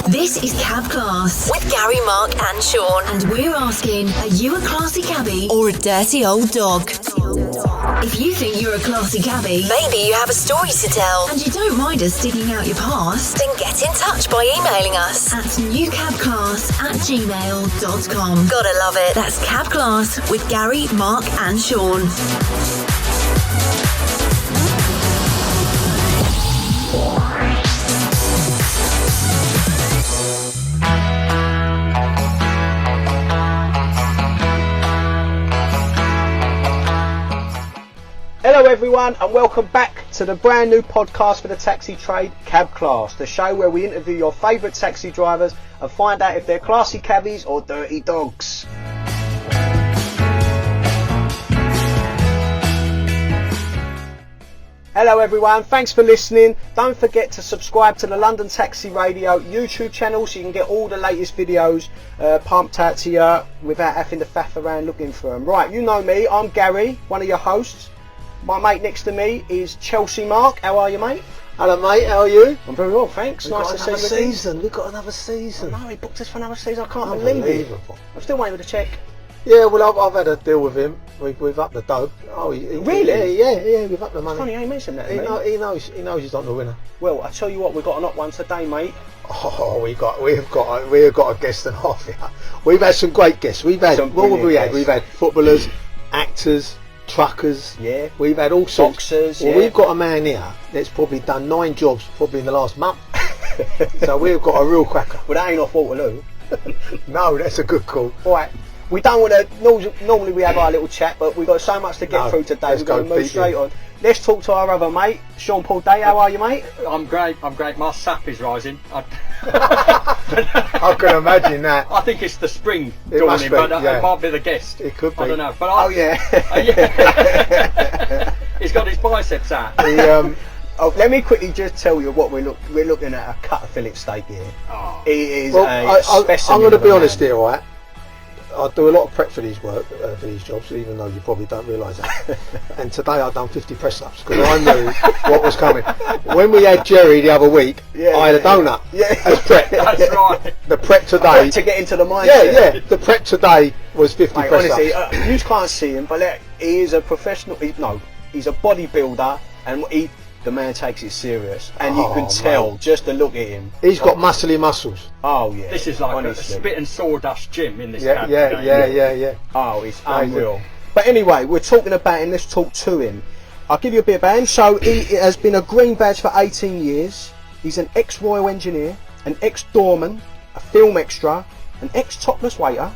This is Cab Class with Gary, Mark and Sean. And we're asking, are you a classy cabbie or a dirty old dog? If you think you're a classy cabbie, maybe you have a story to tell, and you don't mind us digging out your past, then get in touch by emailing us at newcabclass@gmail.com. Gotta love it. That's Cab Class with Gary, Mark and Sean. Hello everyone and welcome back to the brand new podcast for the taxi trade, Cab Class, the show where we interview your favourite taxi drivers and find out if they're classy cabbies or dirty dogs. Hello everyone, thanks for listening. Don't forget to subscribe to the London Taxi Radio YouTube channel so you can get all the latest videos pumped out to you without having to faff around looking for them. Right, you know me, I'm Gary, one of your hosts. My mate next to me is Chelsea Mark. How are you, mate? Hello, mate. How are you? I'm very well, thanks. Nice to see you again. We've got another season. I know, he booked us for another season. I can't believe it. I'm still waiting for the check. Yeah, well, I've had a deal with him. We've upped the dough. Oh, really? Yeah, we've upped the money. Funny, he ain't mentioned that. He knows he's not the winner. Well, I tell you what, we've got an hot one today, mate. Oh, we've got a guest and a half here. We've had some great guests. We've had what have we had? We've had footballers, actors, truckers. Yeah. We've had all sorts. Boxers. Well, yeah. We've got a man here that's probably done 9 jobs probably in the last month. So we've got a real cracker. Well, that ain't off Waterloo. No, that's a good call. Right. We don't want to. Normally we have our little chat, but we've got so much to get through today. We're going to move straight on. Let's talk to our other mate, Sean Paul Day. How are you, mate? I'm great. My sap is rising. I can imagine that. I think it's the spring It dawning, must be, but yeah. it might be the guest. It could be. I don't know. But yeah. He's got his biceps out. Let me quickly just tell you what we're looking at. A cut of fillet steak here. Oh. It is I'm specimen. going to be honest here, right? I do a lot of prep for these jobs, even though you probably don't realise that. And today I've done 50 press-ups because I knew what was coming. When we had Jerry the other week, I had a donut as prep. That's right. The prep today to get into the mindset. Yeah. The prep today was 50 press-ups. Honestly, you can't see him, but he is a professional. He's a bodybuilder, and the man takes it serious, and you can tell just to look at him. He's got muscly muscles. Oh yeah. This is like honestly. A spit and sawdust gym in this Yeah. Oh, it's unreal. But anyway, we're talking about him. Let's talk to him. I'll give you a bit about him. So he has been a green badge for 18 years. He's an ex-royal engineer, an ex-doorman, a film extra, an ex-topless waiter,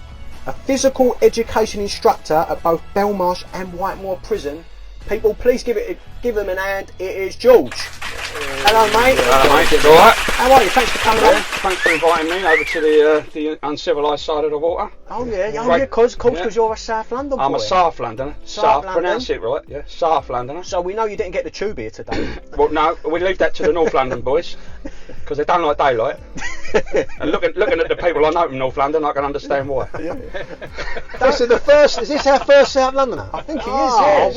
a physical education instructor at both Belmarsh and Whitemoor prison. People, please give him an hand. It is George. Hello, mate. Hello, mate. It's all right. How are you? Thanks for coming on. Thanks for inviting me over to the uncivilised side of the water. Oh yeah, because you're a South London boy. I'm a South Londoner. South London. Pronounce it right. Yeah, South Londoner. So we know you didn't get the tube here today. Well, no, we leave that to the North London boys because they don't like daylight. And looking at the people I know from North London, I can understand why. Is this our first South Londoner? I think he is. Oh,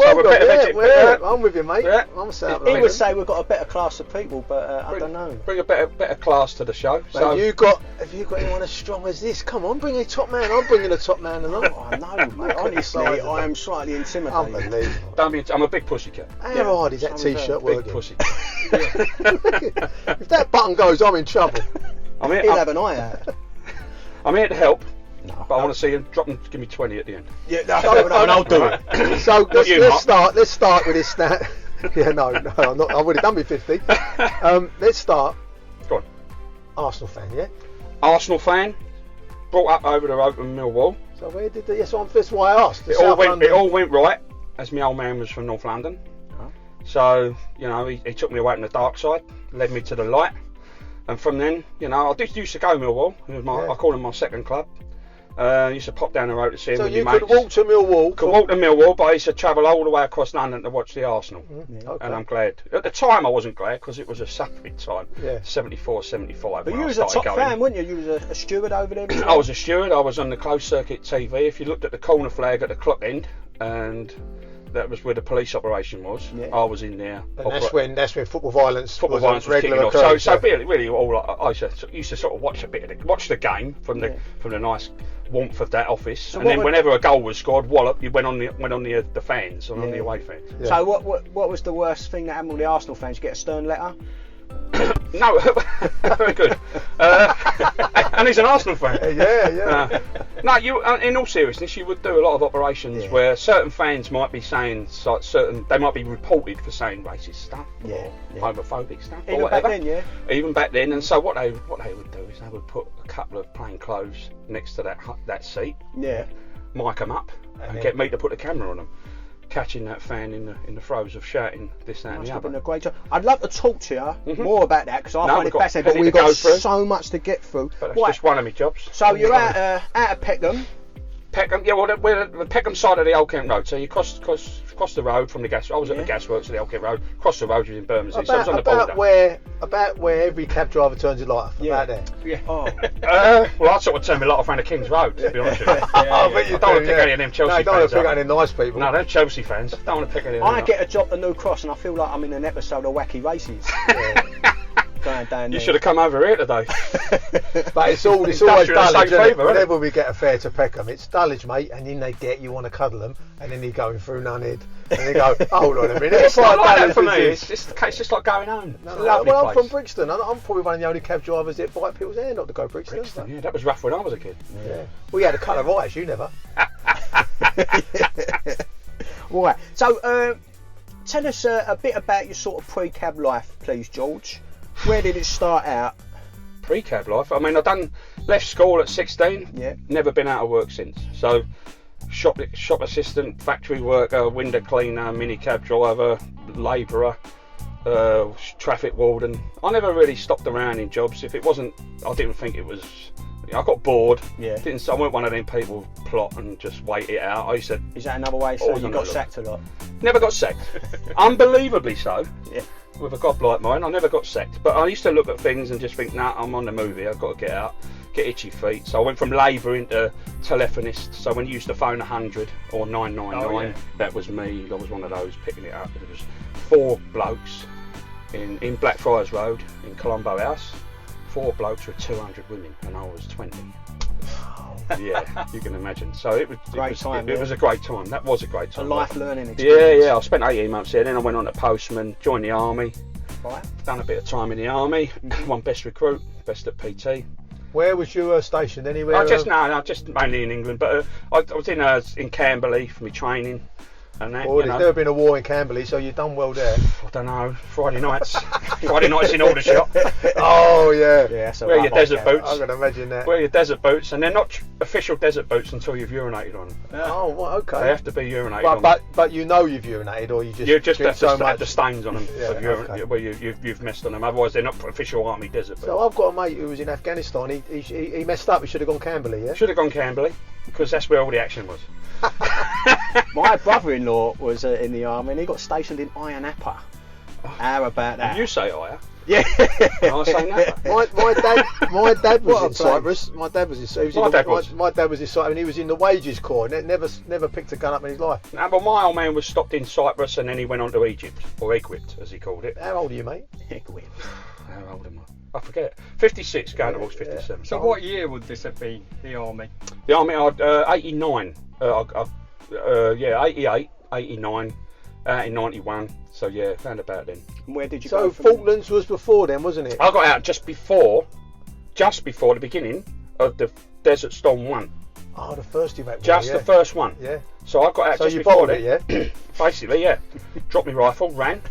Yeah. well, I'm with you, mate. Yeah. I'm South He London. would say we've got a better class of people, but I don't know. Bring a better class to the show. Have you got anyone as strong as this? Come on, bring a top man. I'm bringing a top man along. I know, mate. Honestly, I am slightly intimidated. Unbelievable. Don't be. I'm a big pussycat. How hard is that t-shirt Big working? pussycat. If that button goes, I'm in trouble. He'll have an eye out. I'm here to help, No, but I want to see him drop and give me 20 at the end. Yeah, And I'll do it. So you, let's start with this. Yeah, no, I'm not. I've already done me 50. Let's start. Go on. Arsenal fan, yeah. Arsenal fan, brought up over the road from Millwall. So where did that's why I asked. It all went right, as my old man was from North London. So, he took me away from the dark side, led me to the light. And from then, I used to go Millwall. It was I call him my second club. I used to pop down the road to see him so with you my could mates. walk to Millwall? Could walk to Millwall, but I used to travel all the way across London to watch the Arsenal. Okay. And I'm glad. At the time I wasn't glad because it was a suffering time. Yeah. 74, 75. But when you I was a started top going. fan, weren't you? You was a steward over there. I was a steward. I was on the closed circuit TV. If you looked at the corner flag at the clock end and that was where the police operation was. Yeah. I was in there. And that's when football violence was kicking regular off. occurrence. So really, all I used to sort of watch the game from the nice warmth of that office, So and then what whenever a goal was scored, wallop, you went on the fans and on the away fans. Yeah. So what was the worst thing that happened with the Arsenal fans? You get a stern letter? No, very good. And he's an Arsenal fan. Yeah. No, in all seriousness, you would do a lot of operations where certain fans might be saying they might be reported for saying racist stuff, or homophobic stuff, or whatever. Back then, Even back then, and so what they would do is they would put a couple of plain clothes next to that seat, mic them up, and get me to put the camera on them, catching that fan in the throes of shouting this, that, and the other. A great job. I'd love to talk to you more about that because I find it fascinating. But plenty we've to go got through. so much to get through. But that's just one of my jobs. So you're out of Peckham. Peckham, we're the Peckham side of the Old Kent Road. So you cross the road from the gas. I was at the gasworks of the Old Kent Road. Cross the road, you was in Bermondsey. So I was on the border. About where every cab driver turns his light off. About there. Yeah. Oh. Well, I sort of turned my light off around the King's Road, to be honest with you. I bet you I don't want to pick any of them Chelsea fans. No, you don't want to pick any nice people. No, they're Chelsea fans. Don't want to pick any of them. I get a job at New Cross and I feel like I'm in an episode of Wacky Races. Going down You there. should have come over here today. But it's always Dulwich. Whenever we get a fare to Peckham, it's Dulwich, mate, and then you want to cuddle them, and then you're going through Nunhead, and they go, hold on a minute. It's not like that for me. It's just like going home. It's a lovely well, place. I'm from Brixton. I'm probably one of the only cab drivers that bite people's hair not to go Brixton. Yeah, that was rough when I was a kid. Yeah. We had a colour of eyes, you never. Right. So, tell us a bit about your sort of pre-cab life, please, George. Where did it start out? Pre-cab life. I mean, left school at 16. Yeah. Never been out of work since. So, shop assistant, factory worker, window cleaner, mini cab driver, labourer, traffic warden. I never really stopped around in jobs. If it wasn't, I didn't think it was. I got bored. Yeah. I weren't one of them people plot and just wait it out. I used to. Is that another way of saying Always you on got the sacked a lot? Never got sacked. Unbelievably so. Yeah. With a gob like mine, I never got sacked. But I used to look at things and just think, nah, I'm on the move here. I've got to get out, get itchy feet. So I went from labourer into telephonist. So when you used to phone 100 or 999, that was me. I was one of those picking it up. There was 4 blokes in Blackfriars Road in Colombo House. 4 blokes with 200 women, and I was 20. Yeah, you can imagine. So it was a great time. That was a great time. A life learning experience. Yeah. I spent 18 months there. Then I went on to postman, joined the army. Right. Done a bit of time in the army. Won best recruit, best at PT. Where was you stationed? Anywhere? Just mainly in England. But I was in Camberley for my training. And that, well, there's never been a war in Camberley, so you've done well there. I don't know. Friday nights in Aldershot. Oh yeah. Yeah. So wear your desert boots. I can imagine that. Wear your desert boots, and they're not official desert boots until you've urinated on them. Oh, well, okay. They have to be urinated on. But you know you've urinated, or you just have so to much. have the stains on them Okay. where you've messed on them. Otherwise, they're not official army desert boots. So I've got a mate who was in Afghanistan. He messed up. He should have gone Camberley. Yeah. Should have gone Camberley because that's where all the action was. My brother-in-law was in the army and he got stationed in Iron Appa. How about that? You say Aya? Yeah. I say Napa. My dad was in Cyprus. My dad was in Cyprus. My dad was in Cyprus, and he was in the Wages Corps. And never picked a gun up in his life. No, but my old man was stopped in Cyprus, and then he went on to Egypt, or Egypt, as he called it. How old are you, mate? How old am I? I forget. 56, going towards 57. So what year would this have been, the army? The army, 89. 88, 89, in 91. So yeah, round about then. And where did you so go? So Falklands was before then, wasn't it? I got out just before the beginning of the Desert Storm 1. Oh, the first event. Just the first one. Yeah. So I got out just before that. Yeah. Basically, yeah. Dropped my rifle, ran.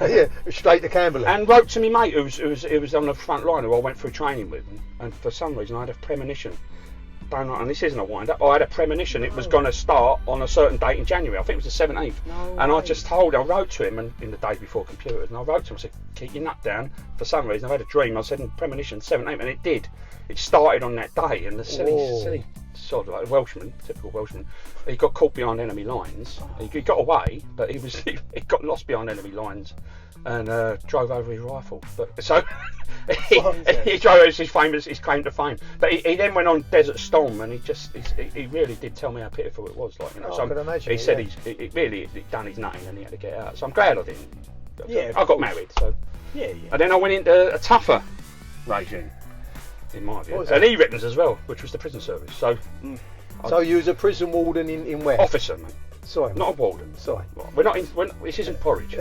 Yeah, straight to Camberley. And wrote to me mate who was on the front line, who I went through training with, and for some reason I had a premonition. And this isn't a wind up. I had a premonition it was going to start on a certain date in January. I think it was the 17th. And I wrote to him in the days before computers, and I wrote to him, I said, keep your nut down. For some reason, I had a dream. I said, premonition 17th, and it did. It started on that day, and the silly sort of like a Welshman, typical Welshman. He got caught behind enemy lines. He got away, but he got lost behind enemy lines and drove over his rifle. But so he drove over his claim to fame. But he then went on Desert Storm, and he really did tell me how pitiful it was. Like, you know, I could imagine he said he really done his nutting and he had to get out. So I'm glad I didn't. Yeah, I got married, so. Yeah. And then I went into a tougher regime, in my view. And E-reckons as well, which was the prison service. So you was a prison warden in where? officer, mate. Sorry. Not a warden. Sorry. We're not in. This isn't porridge.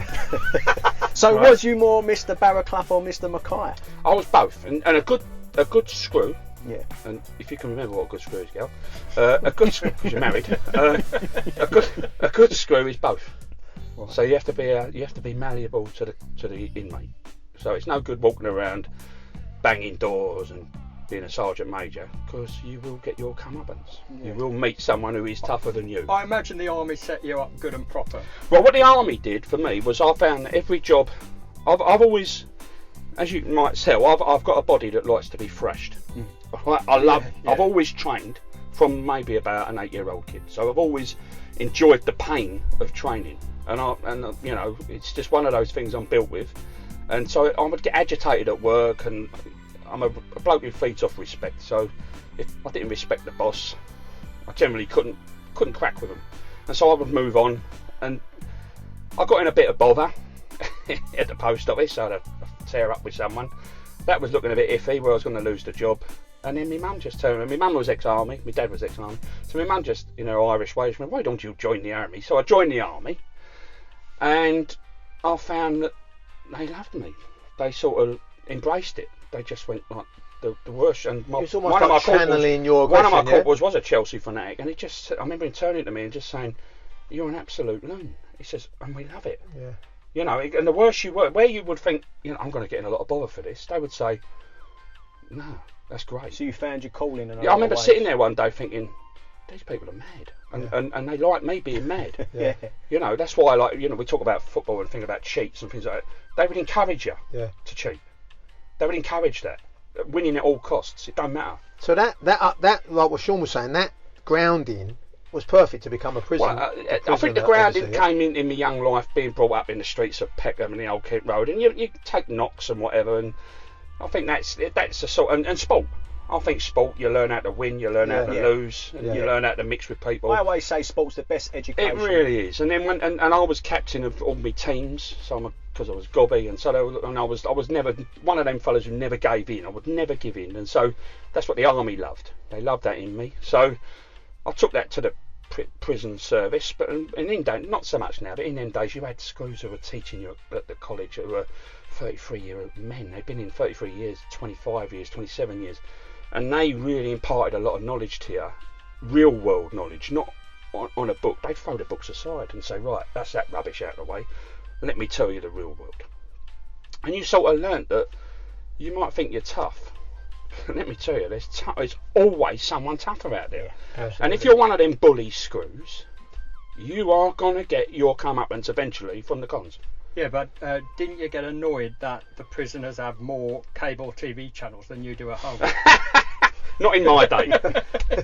So Right. was you more Mr. Barraclough or Mr. Mackay? I was both, and a good screw. Yeah. And if you can remember what a good screw is, Gal, a good screw, because you're married. A good screw is both. So you have to be malleable to the inmate. So it's no good walking around banging doors and being a sergeant major, because you will get your comeuppance. Yeah. You will meet someone who is tougher than you. I imagine the army set you up good and proper. Well, what the army did for me was I found that every job, I've always, as you might tell, I've got a body that likes to be freshed. I've always trained from maybe about an 8-year-old kid, so I've always enjoyed the pain of training, and you know, it's just one of those things I'm built with. And so I would get agitated at work, and I'm a bloke who feeds off respect. So if I didn't respect the boss, I generally couldn't crack with him, and so I would move on. And I got in a bit of bother at the post office. I had a tear up with someone that was looking a bit iffy, where I was going to lose the job. And then my mum just turned around. My mum was ex-army, my dad was ex-army, so my mum just, in her Irish way, she went, "Why don't you join the army?" So I joined the army, and I found that they loved me. They sort of embraced it. They just went like the worst. And It's almost like channeling your aggression. One of my corporals was a Chelsea fanatic, and he just, I remember him turning to me and just saying, "You're an absolute loon." He says, "And we love it." Yeah. You know, and the worse you were, where you would think, you know, I'm going to get in a lot of bother for this, they would say, "No, that's great." So you found your calling. I remember sitting there one day thinking, these people are mad, and they like me being mad. Yeah. You know, that's why, like, you know, we talk about football and think about cheats and things like that. They would encourage you to cheat. They would encourage that, winning at all costs. It don't matter. So that like what Sean was saying, that grounding was perfect to become a prisoner. Well, I think the grounding came in my young life, being brought up in the streets of Peckham and the Old Kent Road, and you take knocks and whatever, and I think that's the sort, and sport. I think sport, you learn how to win, you learn how to lose, and you learn how to mix with people. I always say sport's the best education. It really is. And then and I was captain of all my teams, so because I was gobby, and so I was never one of them fellas who never gave in. I would never give in, and so that's what the army loved. They loved that in me. So I took that to the prison service, but in them, not so much now, but in them days you had screws who were teaching you at the college who were 33-year men. They'd been in 33 years, 25 years, 27 years. And they really imparted a lot of knowledge to you, real world knowledge, not on a book. They'd throw the books aside and say, right, that's that rubbish out of the way, let me tell you the real world. And you sort of learnt that you might think you're tough, but let me tell you, there's always someone tougher out there. Yeah, and if you're one of them bully screws, you are going to get your comeuppance eventually from the cons. Yeah, but didn't you get annoyed that the prisoners have more cable TV channels than you do at home? Not in my day.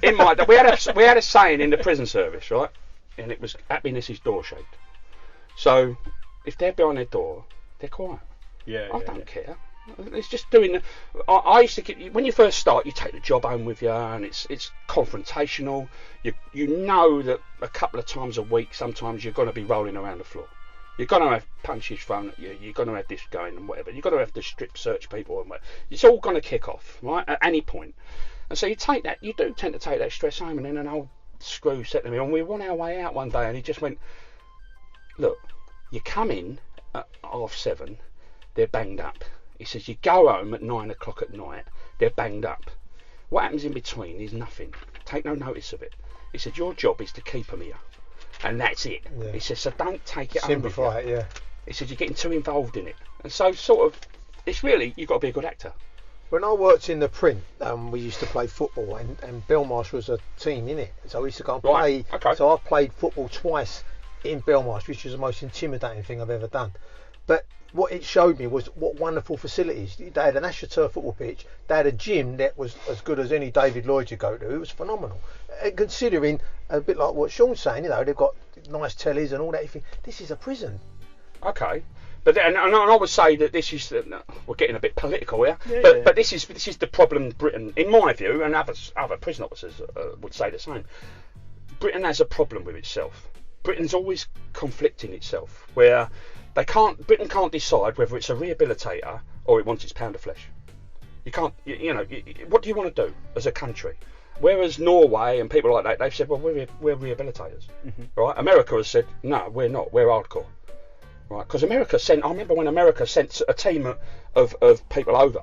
In my day, we had a saying in the prison service, right? And it was, happiness is door shaped. So if they're behind their door, they're quiet. I don't care. It's just doing. I used to get, when you first start, you take the job home with you, and it's confrontational. You know that a couple of times a week, sometimes you're going to be rolling around the floor. You're going to have punches thrown at you, you're going to have this going and whatever, you're going to have to strip search people and whatever. It's all going to kick off, right, at any point. And so you do tend to take that stress home. And then an old screw said to me, and we were on our way out one day, and he just went, "Look, you come in at 7:30, they're banged up." He says, "You go home at 9 o'clock at night, they're banged up. What happens in between is nothing. Take no notice of it." He said, "Your job is to keep them here. And that's it." Yeah. He says, "So don't take it home." Simplify it, yeah. He said, "You're getting too involved in it." And so sort of, it's really, you've got to be a good actor. When I worked in the print, we used to play football, and Belmarsh was a team in it. So we used to go and play. Right, okay. So I've played football twice in Belmarsh, which was the most intimidating thing I've ever done. But what it showed me was what wonderful facilities. They had an AstroTurf football pitch. They had a gym that was as good as any David Lloyd you go to. It was phenomenal. And considering, a bit like what Sean's saying, you know, they've got nice tellies and all that. You think, this is a prison. Okay. But then, and I would say that this is we're getting a bit political here. But this is the problem. Britain, in my view, and other prison officers would say the same. Britain has a problem with itself. Britain's always conflicting itself, where Britain can't decide whether it's a rehabilitator or it wants its pound of flesh. You can't. What do you want to do as a country? Whereas Norway and people like that, they've said, well, we're rehabilitators, right? America has said, no, we're not. We're hardcore. Right, because I remember when America sent a team of people over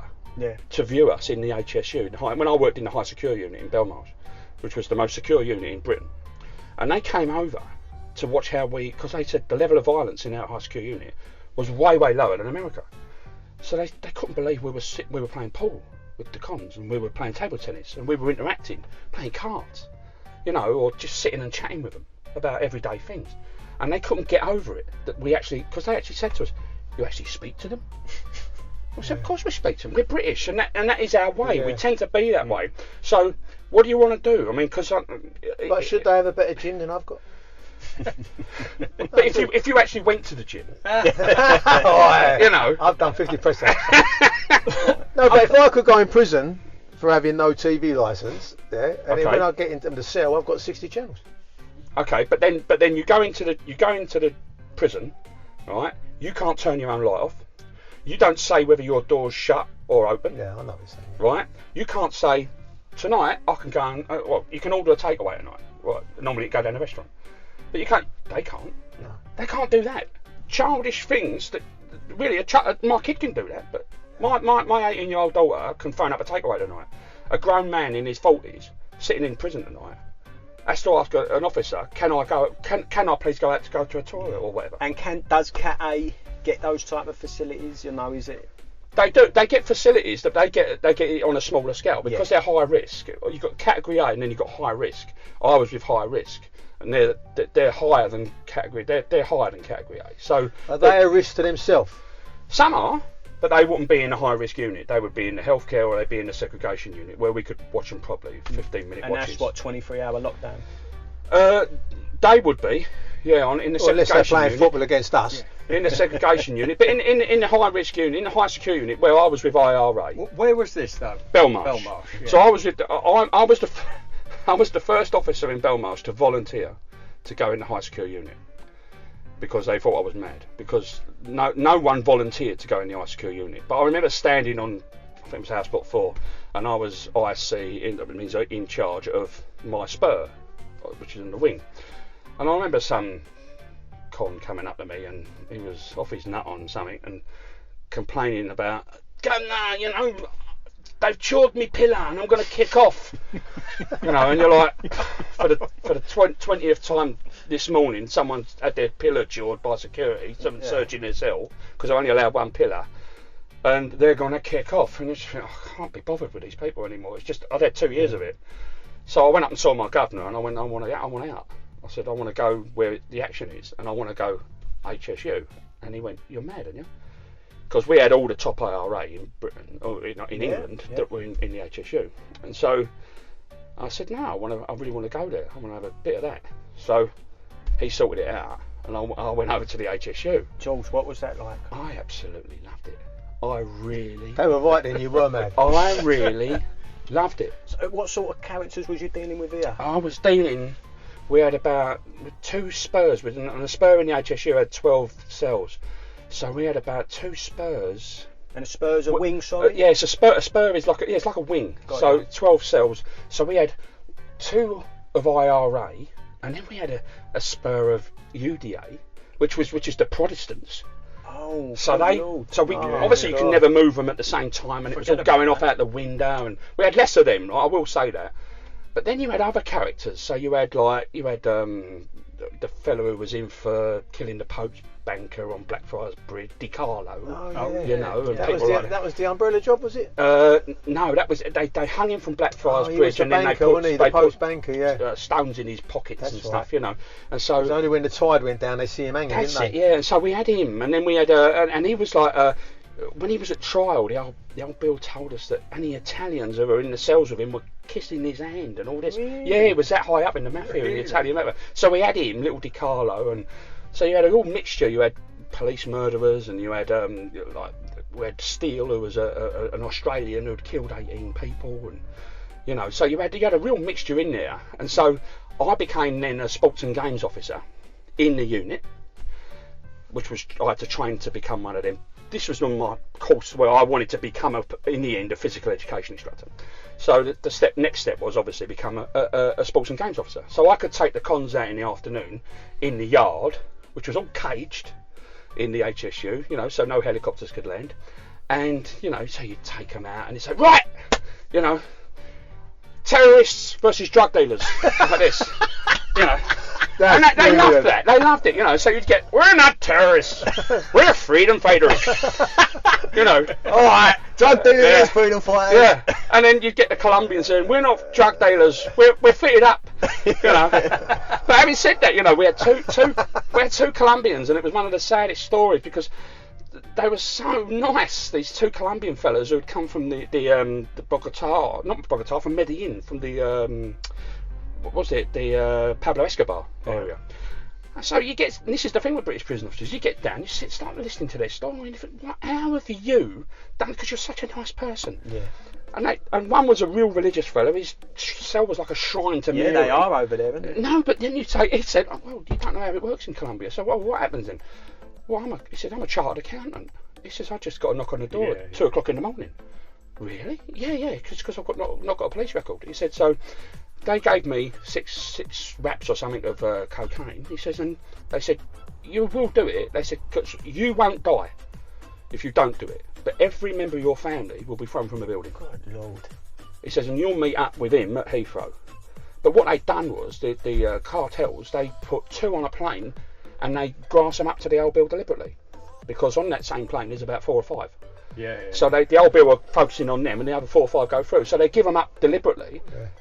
to view us in the HSU, when I worked in the high secure unit in Belmarsh, which was the most secure unit in Britain. And they came over to watch how because they said the level of violence in our high secure unit was way, way lower than America. So they couldn't believe we were playing pool with the cons, and we were playing table tennis, and we were interacting, playing cards, or just sitting and chatting with them about everyday things. And they couldn't get over it that because they actually said to us, "You actually speak to them?" I said, "Of course we speak to them. We're British, and that is our way. We tend to be that way. So, what do you want to do? I mean, because but should they have a better gym than I've got? But if you actually went to the gym, I've done 50 press ups. No, but if I could go in prison for having no TV licence, and then when I get into the cell, I've got 60 channels. Okay, but then you go into the prison, right? You can't turn your own light off. You don't say whether your door's shut or open. Yeah, I know what you're saying. Right? You can't say tonight I can go and you can order a takeaway tonight. Right? Normally you go down a restaurant, but you can't. They can't. No. They can't do that. Childish things that really my kid can do that, but my 18-year-old daughter can phone up a takeaway tonight. A grown man in his 40s sitting in prison tonight has to ask an officer, can I please go out to go to a toilet or whatever? And does Cat A get those type of facilities? Is it? They do. They get facilities that they get it on a smaller scale because they're high risk. You've got category A and then you've got high risk. I was with high risk, and they're higher than category. They're higher than category A. So are they a risk to themselves? Some are. But they wouldn't be in a high risk unit. They would be in the healthcare, or they'd be in the segregation unit where we could watch them properly, 15-minute watches. And that's 23-hour lockdown? They would be, in the segregation unit. Unless they're playing football against us. Yeah. In the segregation unit, but in the high risk unit, in the high secure unit, where I was with IRA. Where was this though? Belmarsh. Yeah. So I was the first officer in Belmarsh to volunteer to go in the high secure unit. Because they thought I was mad. Because no one volunteered to go in the ISQ unit. But I remember standing on, I think it was House Block 4, and I was IC, in charge of my spur, which is in the wing. And I remember some con coming up to me, and he was off his nut on something and complaining about, Governor, they've chawed me pillar and I'm going to kick off. And you're like, for the 20th time this morning, someone's had their pillar chawed by security, someone searching their cell, because I only allowed one pillar, and they're going to kick off. And you just think, I can't be bothered with these people anymore. It's just, I've had 2 years of it. So I went up and saw my governor, and I went, I want out. I said, I want to go where the action is, and I want to go HSU. And he went, you're mad, aren't you? Because we had all the top IRA in Britain, or in England, that were in the HSU. And so I said, no, I really want to go there. I want to have a bit of that. So he sorted it out, and I went over to the HSU. George, what was that like? I absolutely loved it. They were right then, you were mad. I really loved it. So what sort of characters was you dealing with here? We had about 2 spurs, and the spur in the HSU had 12 cells. So we had about 2 spurs. And a spur's a wing, sorry? Yeah, it's a spur. A spur is like it's like a wing. So 12 cells. So we had 2 of IRA, and then we had a spur of UDA, which is the Protestants. Oh. So we obviously you can never move them at the same time, and it was all going off out the window, and we had less of them. I will say that. But then you had other characters. So you had the fellow who was in for killing the Pope's banker on Blackfriars Bridge, Di Carlo. Oh, yeah. You know, and That people was, like that was the umbrella job, was it? no, that was they hung him from Blackfriars He Bridge, was the and then banker, they put, wasn't he? they The post put banker, yeah. stones in his pockets That's and stuff, right. you know. And so It was only when the tide went down they see him hanging, that's didn't it, they? yeah. And so we had him, and then we had and he was like when he was at trial, the old Bill told us that any Italians who were in the cells with him were kissing his hand and all this. Really? Yeah, it was that high up in the mafia, in the Italian mafia. So we had him, little Di Carlo, and so you had a real mixture. You had police murderers, and you had we had Steele, who was an Australian who'd killed 18 people, and you know, so you had a real mixture in there. And so I became then a sports and games officer in the unit, which was I had to train to become one of them. This was on my course where I wanted to become in the end a physical education instructor. So the next step was obviously become a sports and games officer. So I could take the cons out in the afternoon in the yard, which was all caged in the HSU, you know, so no helicopters could land. And you know, so you'd take them out and you'd say, right, you know, terrorists versus drug dealers, like this, you know. And they loved that. They loved it, you know. So you'd get, we're not terrorists, we're freedom fighters, you know. All right, drug dealers, freedom fighters. Yeah, and then you'd get the Colombians saying, we're not drug dealers, we're fitted up, you know. But having said that, you know, we had two Colombians, and it was one of the saddest stories because they were so nice. These two Colombian fellas who had come from the Bogota, not Bogota, from Medellin, from the what was it, the Pablo Escobar area. So you get, and this is the thing with British prison officers, you get down, you start listening to their story, and you think, how have you done, because you're such a nice person. Yeah. And one was a real religious fellow, his cell was like a shrine to Mary. Yeah, they are over there, aren't they? No, but then he said, oh, well, you don't know how it works in Colombia, so well, what happens then? Well, he said, I'm a chartered accountant. He says, I just got a knock on the door at 2 o'clock in the morning. Really? Yeah, because I've not got a police record. He said, so they gave me six wraps or something of cocaine. He says, and they said, you will do it. They said, 'cause you won't die if you don't do it. But every member of your family will be thrown from a building. Good Lord. He says, and you'll meet up with him at Heathrow. But what they'd done was, the cartels, they put 2 on a plane and they grass them up to the old Bill deliberately. Because on that same plane there's about 4 or 5. Yeah. So the old Bill were focusing on them, and the other 4 or 5 go through. So they give them up deliberately,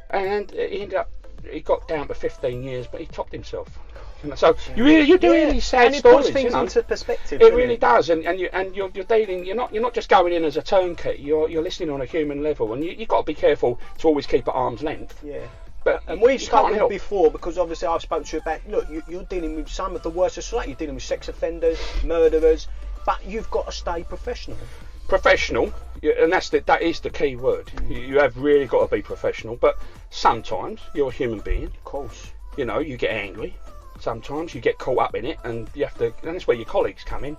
and he got down to 15 years, but he topped himself. You know, so you do really sad and it stories. puts things you know. into perspective. It really does, and you're dealing. You're not just going in as a turnkey. You're listening on a human level, and you've got to be careful to always keep at arm's length. Yeah. But And we've you can't spoken help. before, because obviously I've spoken to you about, look, you're dealing with some of the worst of society. You're dealing with sex offenders, murderers, but you've got to stay professional. Professional, and that is the key word. You have really got to be professional, but sometimes you're a human being. Of course. You know, you get angry. Sometimes you get caught up in it, and you have to. And that's where your colleagues come in,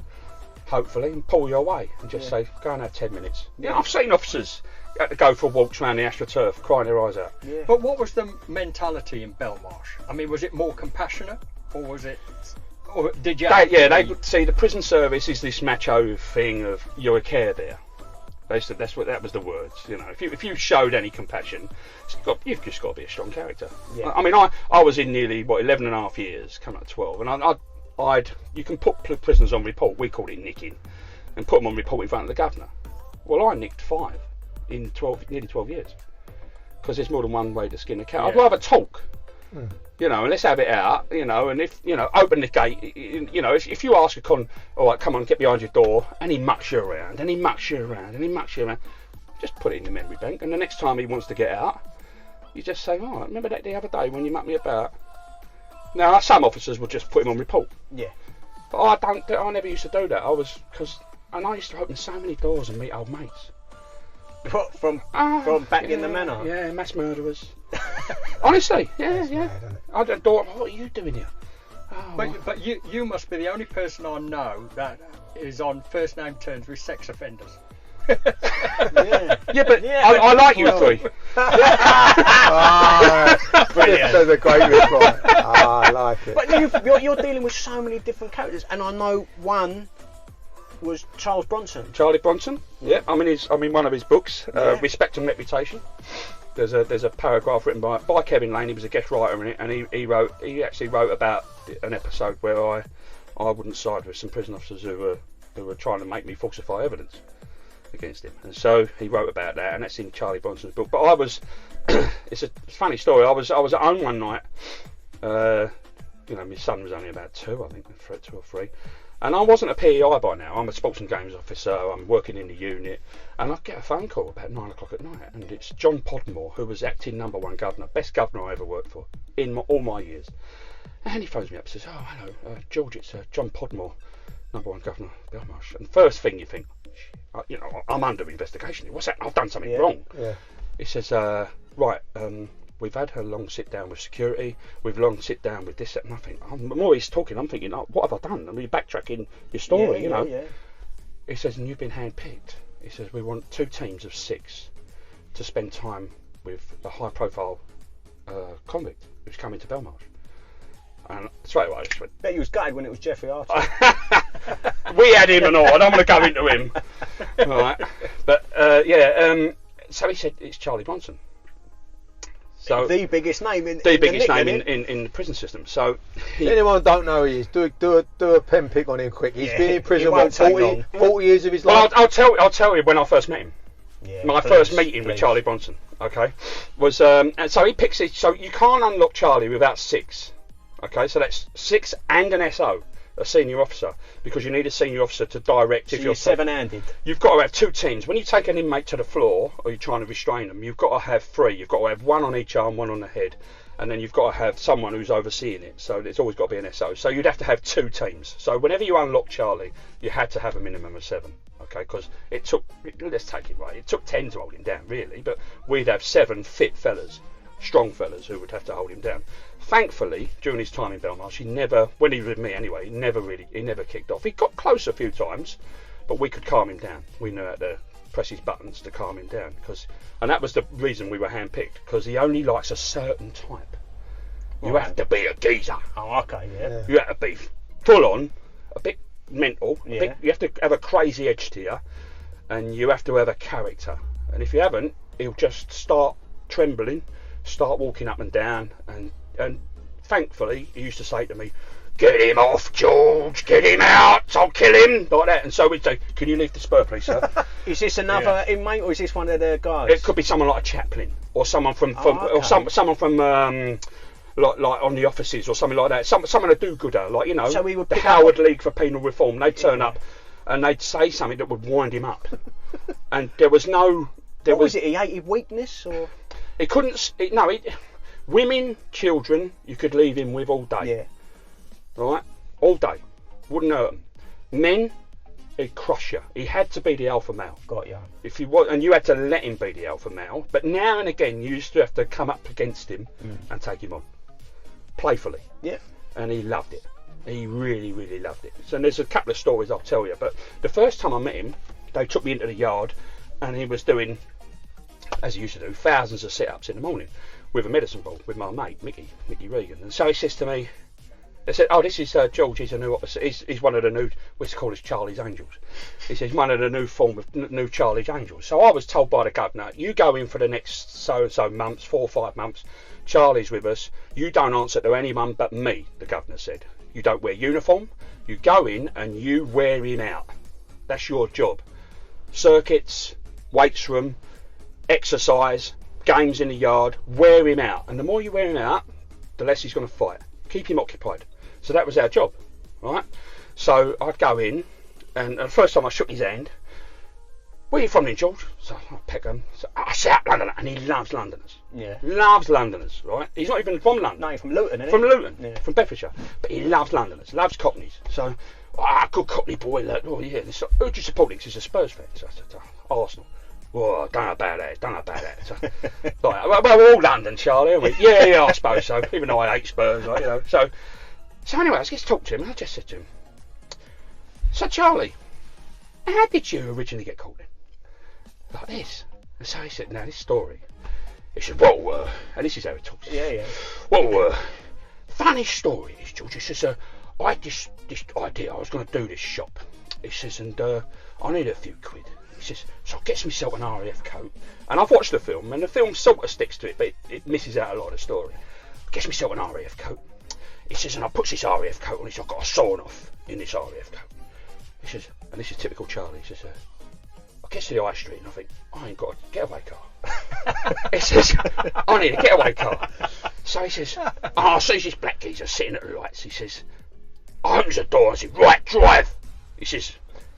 hopefully, and pull you away and just say, "Go and have 10 minutes." Yeah, you know, I've seen officers had to go for walks around the AstroTurf, crying their eyes out. Yeah. But what was the mentality in Belmarsh? I mean, was it more compassionate, or was it? Or did you? They see the prison service is this macho thing of you're a care bear. They said that was the words. You know, if you showed any compassion, you've just got to be a strong character. Yeah. I mean, I was in nearly 11 and a half years, coming up to 12, and you can put prisoners on report. We called it nicking, and put them on report in front of the governor. Well, I nicked 5 in nearly 12 years, because there's more than one way to skin a cat. I'd rather talk. You know, and let's have it out, you know, and if, you know, open the gate, you know, if you ask a con, all right, come on, get behind your door, and he mucks you around, and he mucks you around, and he mucks you around, just put it in your memory bank, and the next time he wants to get out, you just say, oh, remember that the other day when you mucked me about? Now, some officers would just put him on report. Yeah. But I never used to do that. And I used to open so many doors and meet old mates. From back in the manor. Yeah, mass murderers. Honestly, yeah. Mad, I don't. What are you doing here? Oh, But you must be the only person I know that is on first name terms with sex offenders. Yeah. yeah, but I like you three. Brilliant. That's a great reply. I like it. But you're dealing with so many different characters, and I know one was Charles Bronson. Charlie Bronson. Yeah, I'm in one of his books, Respect and Reputation. There's a paragraph written by Kevin Lane. He was a guest writer in it, and he actually wrote about an episode where I wouldn't side with some prison officers who were trying to make me falsify evidence against him. And so he wrote about that, and that's in Charlie Bronson's book. But I was, it's a funny story. I was at home one night. My son was only about 2, I think, 2 or 3. And I wasn't a PEI by now. I'm a sports and games officer. I'm working in the unit, and I get a phone call about 9 o'clock at night, and it's John Podmore, who was acting #1 governor, best governor I ever worked for in all my years. And he phones me up and says, "Oh, hello, George, it's John Podmore, #1 governor of Belmarsh." And first thing you think, I'm under investigation. What's that? I've done something wrong. Yeah. He says, right. We've had a long sit down with security. We've long sit down with this, that, and I think, the more he's talking, I'm thinking, oh, what have I done? I mean, you're backtracking your story, Yeah. He says, and you've been handpicked. He says, we want 2 teams of 6 to spend time with a high-profile convict who's coming to Belmarsh. And straight away, I just went, bet you was gutted when it was Jeffrey Archer. We had him and all. I don't want to go into him. Right. But, so he said, it's Charlie Bronson. So the biggest name in the prison system. So anyone who don't know who he is, do a pen pick on him quick. He's been in prison 40 years of his life. I'll tell you when I first met him. Yeah, my first meeting with Charlie Bronson, okay, was and so he picks it. So you can't unlock Charlie without 6, okay. So that's 6 and an SO, a senior officer, because you need a senior officer to direct. So if you're 7-handed. You've got to have 2 teams. When you take an inmate to the floor, or you're trying to restrain them, you've got to have 3. You've got to have 1 on each arm, 1 on the head, and then you've got to have someone who's overseeing it. So it's always got to be an SO. So you'd have to have 2 teams. So whenever you unlock Charlie, you had to have a minimum of 7. Okay, because it took, let's take it right, it took 10 to hold him down, really, but we'd have 7 fit fellas, strong fellas, who would have to hold him down. Thankfully, during his time in Belmarsh, he never, when he was with me anyway, he never kicked off. He got close a few times, but we could calm him down. We knew how to press his buttons to calm him down, and that was the reason we were handpicked, because he only likes a certain type. You have to be a geezer. Oh, okay, yeah. You have to be full on, a bit mental, you have to have a crazy edge to you, and you have to have a character. And if you haven't, he'll just start trembling, start walking up and down, and thankfully he used to say to me, "Get him off, George, get him out, I'll kill him," like that. And so we'd say, "Can you leave the spur, please, sir?" Is this another inmate, or is this one of the guys? It could be someone like a chaplain, or someone from or someone from like on the offices or something like that. Someone a do-gooder, like, so we would the Howard League for Penal Reform. They'd turn up and they'd say something that would wind him up. And there was no. What was it? He hated weakness, or he couldn't. Women, children, you could leave him with all day. Yeah. Right, all day, wouldn't hurt them. Men, he'd crush you. He had to be the alpha male. Got you. If you was, and you had to let him be the alpha male. But now and again, you used to have to come up against him and take him on. Playfully. Yeah. And he loved it. He really, really loved it. So there's a couple of stories I'll tell you, but the first time I met him, they took me into the yard, and he was doing, as he used to do, thousands of sit-ups in the morning with a medicine ball with my mate Mickey Regan. And so he says to me, they said, "Oh, this is George. He's a new officer. He's one of the new, we call this Charlie's Angels." He says, "One of the new form of new Charlie's Angels." So I was told by the governor, "You go in for the next so and so months, 4 or 5 months. Charlie's with us. You don't answer to anyone but me," the governor said. "You don't wear uniform. You go in and you wear him out. That's your job. Circuits, weights room, exercise, games in the yard. Wear him out. And the more you wear him out, the less he's going to fight. Keep him occupied." So that was our job, right? So I'd go in, and the first time I shook his hand, "Where are you from then, George?" So I peck him. So I shout Londoner, and he loves Londoners. Yeah. Loves Londoners, right? He's not even from London. No, he's from Luton, isn't he? From Luton, yeah. From Bedfordshire. But he loves Londoners, loves Cockneys. So, good Cockney boy. Like, oh yeah. Who do you support? Because he's a Spurs fan. So I said, Arsenal. "Well, don't know about that. So, like, well, we're all London, Charlie, aren't we?" Yeah, I suppose so. Even though I hate Spurs, like, So anyway, I was getting to talk to him, and I just said to him, "So Charlie, how did you originally get called in?" Like this. And so he said, "Now this story." He said, "Well, and this is how he talks. Yeah. Well, funny story is, George." He says, "I had this idea. I was going to do this shop." He says, "And I need a few quid." He says, "So I gets myself an RAF coat." And I've watched the film, and the film sort of sticks to it, but it misses out a lot of the story. Gets myself an RAF coat. he says, and I puts this RAF coat on, I've got a sawn off in this RAF coat. He says, and this is typical Charlie, he says, I get to the high street and I think, I ain't got a getaway car. He says, I need a getaway car. So he says, I see this black geezer sitting at the lights. He says, I opens the door and I said, right, drive. He says,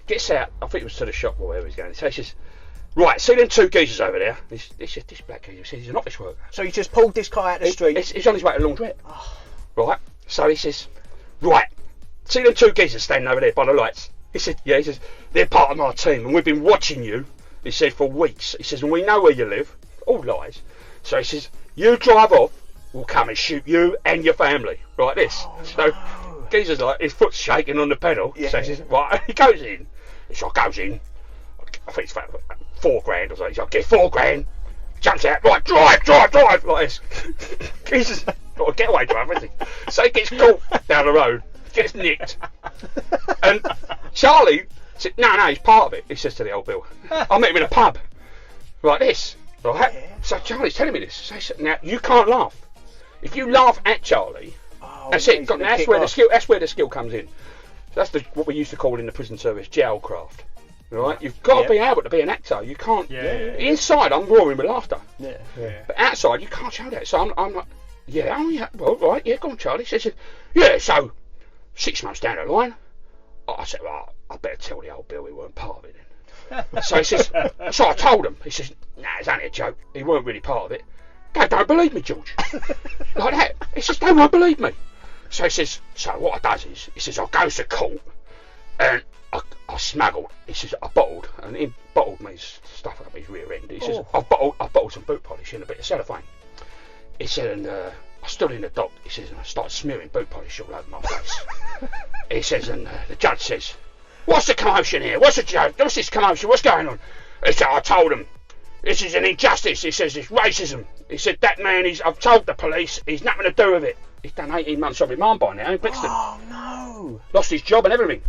gets out, I think it was to the shop or wherever he's going. So he says, right, see them two geezers over there? This black geezer says he's an office worker. So he just pulled this guy out the street? He's on his way to the laundrette. Right, so he says, right, see them two geezers standing over there by the lights? He said, yeah, he says, they're part of my team and we've been watching you, he said, for weeks. He says, and we know where you live. All lies. So he says, you drive off, we'll come and shoot you and your family. Like this. So geezer's like, his foot's shaking on the pedal. Yeah. So he says, right, he goes in. So I goes in. I think it's about $4 grand or something. So I get $4 grand. Jumps out, right, drive, like this. Geezer's got a getaway driver, isn't he? So he gets caught down the road, gets nicked. And Charlie said, no, he's part of it, he says to the old Bill. I met him in a pub. Like this. Right? Yeah. So Charlie's telling me this. So he said, now, you can't laugh. If you laugh at Charlie, that's it. That's where the skill comes in. That's what we used to call in the prison service jailcraft. Right? You've got to be able to be an actor. You can't. Inside, I'm roaring with laughter. Yeah. But outside, you can't show that. So I'm like, well, right, go on, Charlie. He says, yeah. So 6 months down the line, I said, well, I better tell the old Bill we weren't part of it then. So he says, so I told him. He says, nah, it's only a joke. He weren't really part of it. They don't believe me, George. Like that. He says, they won't believe me. So he says, so what I does is, he says, I goes to court and I smuggled. He says, I bottled, and he bottled means stuff up his rear end. He says, I bottled some boot polish in a bit of cellophane. He said, and I stood in the dock. He says, and I started smearing boot polish all over my face. He says, and the judge says, what's the commotion here? What's this commotion? What's going on? He said, I told him, this is an injustice. He says, it's racism. He said, that man, I've told the police, he's nothing to do with it. He's done 18 months of remand by now in Brixton. Oh, no. Lost his job and everything.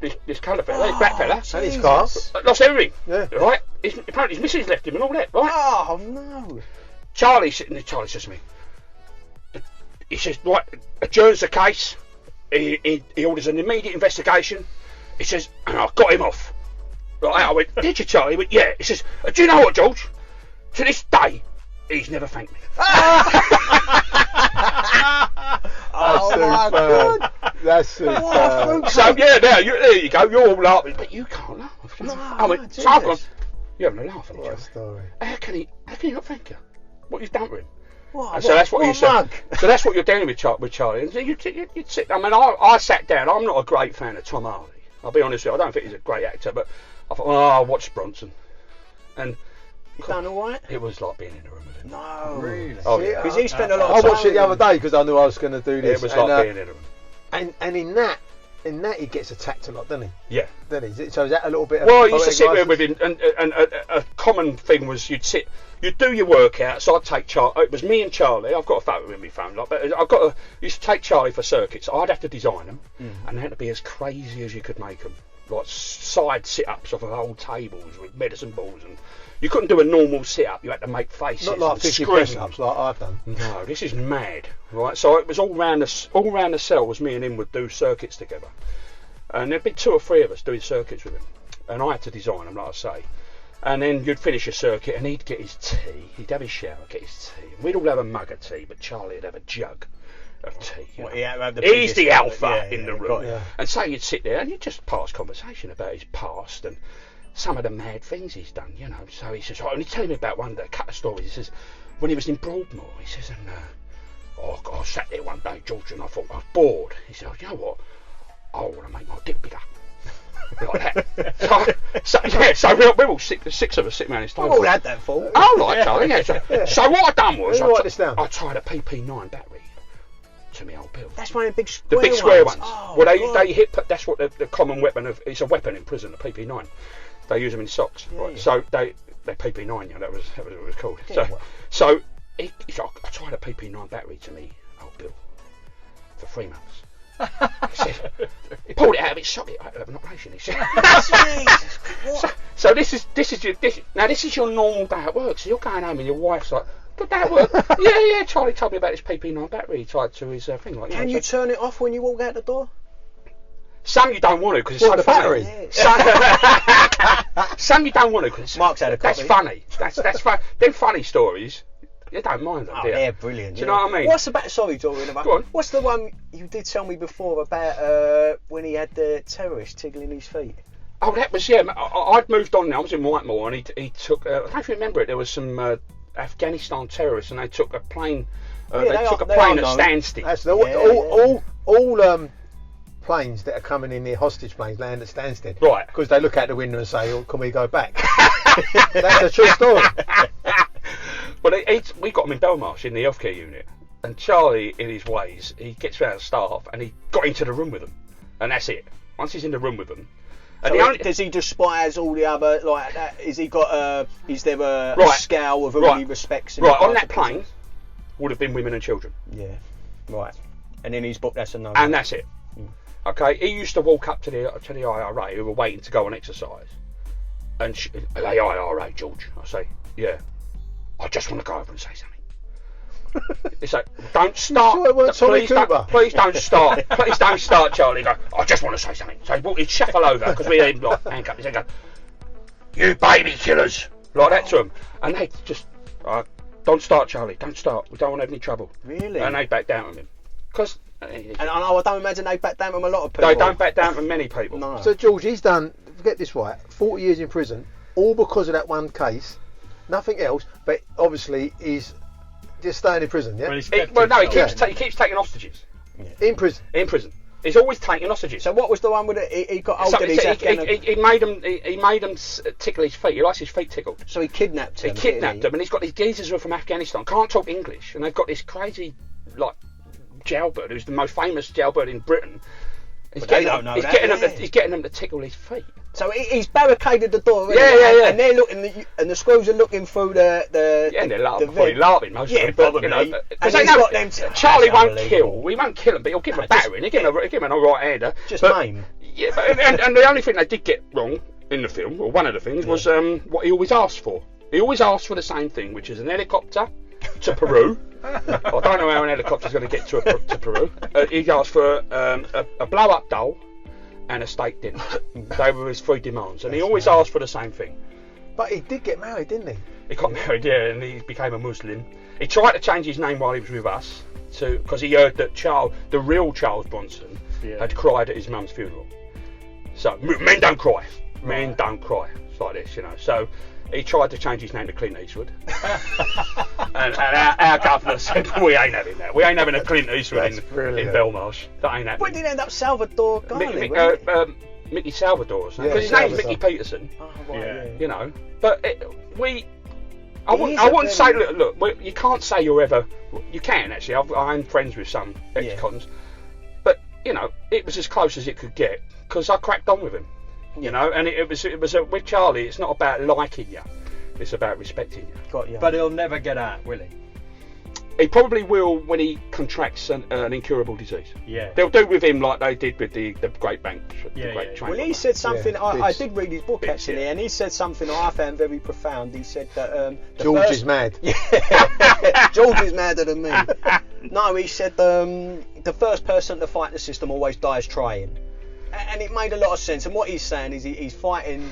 This coloured fella, this black fella. And his car. Lost everything. Yeah. Right? Apparently his missus left him and all that, right? Oh, no. Charlie says to me, he says, right, adjourns the case. He orders an immediate investigation. He says, and I got him off. Right, I went, did you, Charlie? He went, yeah. He says, do you know what, George? To this day, he's never thanked me. Oh my God. That's superb. So yeah, there you go. You're all laughing, but you can't laugh. No, I went, so I've gone, you're having a laugh at What a story. How can he not thank you? What you've done to him? What, So that's what you said. mug? So that's what you're doing with Charlie. And so you'd sit. I mean, I sat down. I'm not a great fan of Tom Hardy. I'll be honest with you. I don't think he's a great actor, but I thought, I'll watch Bronson. And You done all right? it was like being in a room with him. No. Really? Oh, yeah. Because he spent a lot I of time. watched it the other day because I knew I was going to do this. It was like being in a room. And in that he gets attacked a lot, doesn't he? Yeah. Doesn't he? So is that a little bit of Well, I used to sit there poetic with him, and a common thing was you'd do your workout. So I'd take Charlie. It was me and Charlie. I've got a photo in my phone, like, but used to take Charlie for circuits. I'd have to design them, and they had to be as crazy as you could make them, like side sit-ups off of old tables with medicine balls, and you couldn't do a normal sit-up. You had to make faces. Not like and 50 scream. press-ups like I've done. No, this is mad, right? So it was all round the cell. Was me and him would do circuits together, and there'd be 2 or 3 of us doing circuits with him, and I had to design them, like I say. And then you'd finish a circuit, and he'd get his tea. He'd have his shower, get his tea. And we'd all have a mug of tea, but Charlie'd have a jug of tea. You know. He's the alpha in the room. And so you'd sit there, and you'd just pass conversation about his past and some of the mad things he's done, you know. So he says, and he's telling me about one day, a couple of stories. He says, when he was in Broadmoor, he says, and I sat there one day, George, and I thought I was bored. He said, you know what? I want to make my dick bigger. Like that. So we're all six of us sitting around his table. We've all had that fault. Oh, right, Charlie. Yeah. So what I done was I tried a PP9 battery to my old Bill. That's one of the big The square big square ones. Oh, Well, God. they hit. That's what the common weapon of. It's a weapon in prison. The PP9. They use them in socks. Yeah, Right. yeah. So they PP9. You know, that was what it was called. Yeah, So I tried a PP9 battery to me old Bill for 3 months. He said, he pulled it out of its socket. I had to have an operation. He said. Jesus, what? So this is your normal day at work. So you're going home and your wife's like, Did that work? Yeah. Charlie told me about his PP9 battery he tied to his thing. Like, Can you turn it off when you walk out the door? Some you don't want to because it's so the funny. battery? Some you don't want to because Mark's had a that's copy. funny. That's fun. Them funny stories. You don't mind them, Oh, do you? they're brilliant. Do you know what I mean? What's about? Sorry, Dorian. Go on. What's the one you did tell me before about when he had the terrorist tickling his feet? Oh, that was I'd moved on now. I was in Whitemoor, and he took. I don't know if you remember it. There was some Afghanistan terrorists, and they took a plane. They took a plane at Stansted. That's all planes that are coming in near hostage planes land at Stansted. Right. Because they look out the window and say, "Oh, can we go back?" That's a true story. Well, we got him in Belmarsh in the healthcare unit, and Charlie, in his ways, he gets round staff, and he got into the room with them, and that's it. Once he's in the room with them, and So does he despise all the other like that? Is he got Is there a Right. scale of who Right. he respects? in right the on that prison? plane would have been women and children, Yeah. Right. And in his book, that's a no. and that's it. Okay, he used to walk up to the IRA who were waiting to go on exercise, and the IRA, George, I say, yeah, I just want to go over and say something. It's like, don't start. sure it weren't Tommy Cooper? Please don't start. Please don't start, Charlie. Go, I just want to say something. So he'd shuffle over because we had him like handcuffed. He'd go, you baby killers, like that to him, and they just, don't start, Charlie. Don't start. We don't want to have any trouble. Really? And they back down on him because. And I don't imagine they back down from a lot of people. They don't back down from many people. No. So George, he's done. Get this right. 40 years in prison, all because of that one case. Nothing else. But obviously, he's just staying in prison. Yeah. Well, he's He keeps taking hostiges In prison. in prison. He's always taking hostages. So what was the one with it? He got hold So of his Afghan. he made them tickle his feet. He likes his feet tickled. So he kidnapped He him. kidnapped them, and he's got these geezers who are from Afghanistan, can't talk English, and they've got this crazy like jailbird who's the most famous jailbird in Britain. He's But they getting don't know he's that, getting them. yeah. He's getting them to tickle his feet. So he's barricaded the door. Really, Yeah. And they're looking, and the screws are looking through the. Yeah, and they're the probably vent. laughing most Yeah, of them. But, probably. you know, And because they he's know got them Charlie that's won't unbelievable. kill. We won't kill him, but he'll give him a battering. He'll give him a right hander. Just but, maim. Yeah, but, and the only thing they did get wrong in the film, or one of the things, was what he always asked for. He always asked for the same thing, which is an helicopter to Peru. I don't know how an helicopter's going to get to Peru. He asked for a blow-up doll and a steak dinner. They were his three demands, and he always asked for the same thing. But he did get married, didn't he? He got married, yeah, and he became a Muslim. He tried to change his name while he was with us, because he heard that the real Charles Bronson, had cried at his mum's funeral. So men don't cry. Men don't cry. It's like this, you know. So he tried to change his name to Clint Eastwood, and our governor said, "We ain't having that. We ain't having a Clint Eastwood in Belmarsh. That ain't happening." But did he end up Salvador Garland? Mickey Salvador, because Yeah, his name's Salvador. Mickey Peterson. Oh, right, Yeah. You know, but I He is wouldn't a say very- look. You can't say you're ever. You can actually. I'm friends with some ex-cons, but you know, it was as close as it could get because I cracked on with him. You know, and it was with Charlie. It's not about liking you; it's about respecting you. Got you. But he'll never get out, will he? He probably will when he contracts an incurable disease. Yeah. They'll do with him like they did with the great bank. Yeah, yeah. train Well, he robber. said something. Yeah, I Biggs. did read his book Biggs, actually, yeah. and he said something I found very profound. He said that George is mad. George is madder than me. No, he said the first person to fight the system always dies trying, and it made a lot of sense. And what he's saying is he's fighting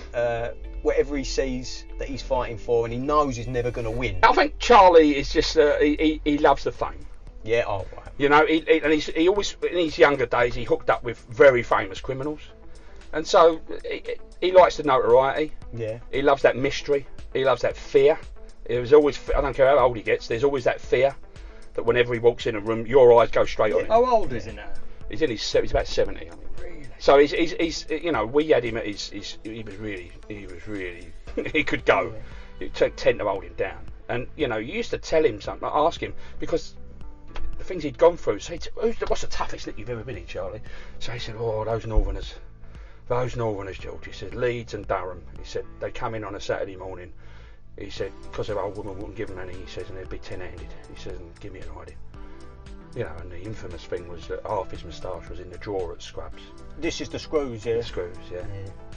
whatever he sees that he's fighting for, and he knows he's never going to win. I think Charlie is just he loves the fame. Yeah, oh right. You know, he always in his younger days he hooked up with very famous criminals, and so he likes the notoriety. Yeah. He loves that mystery. He loves that fear. There's always, I don't care how old he gets, there's always that fear that whenever he walks in a room, your eyes go straight on him. How old is he now? He's about 70. I think. Really? So he's you know, we had him at he was really he could go. It took 10 to hold him down, and you know, you used to tell him something, ask him, because the things he'd gone through. So what's the toughest that you've ever been in, Charlie? So he said, oh, those Northerners, George. He said, Leeds and Durham. He said, they come in on a Saturday morning. He said, because their old woman wouldn't give them any, he says, and they'd be 10-handed. He says, and give me an hiding. You know, and the infamous thing was that half his moustache was in the drawer at Scrubs. This is the screws, yeah. The screws, yeah.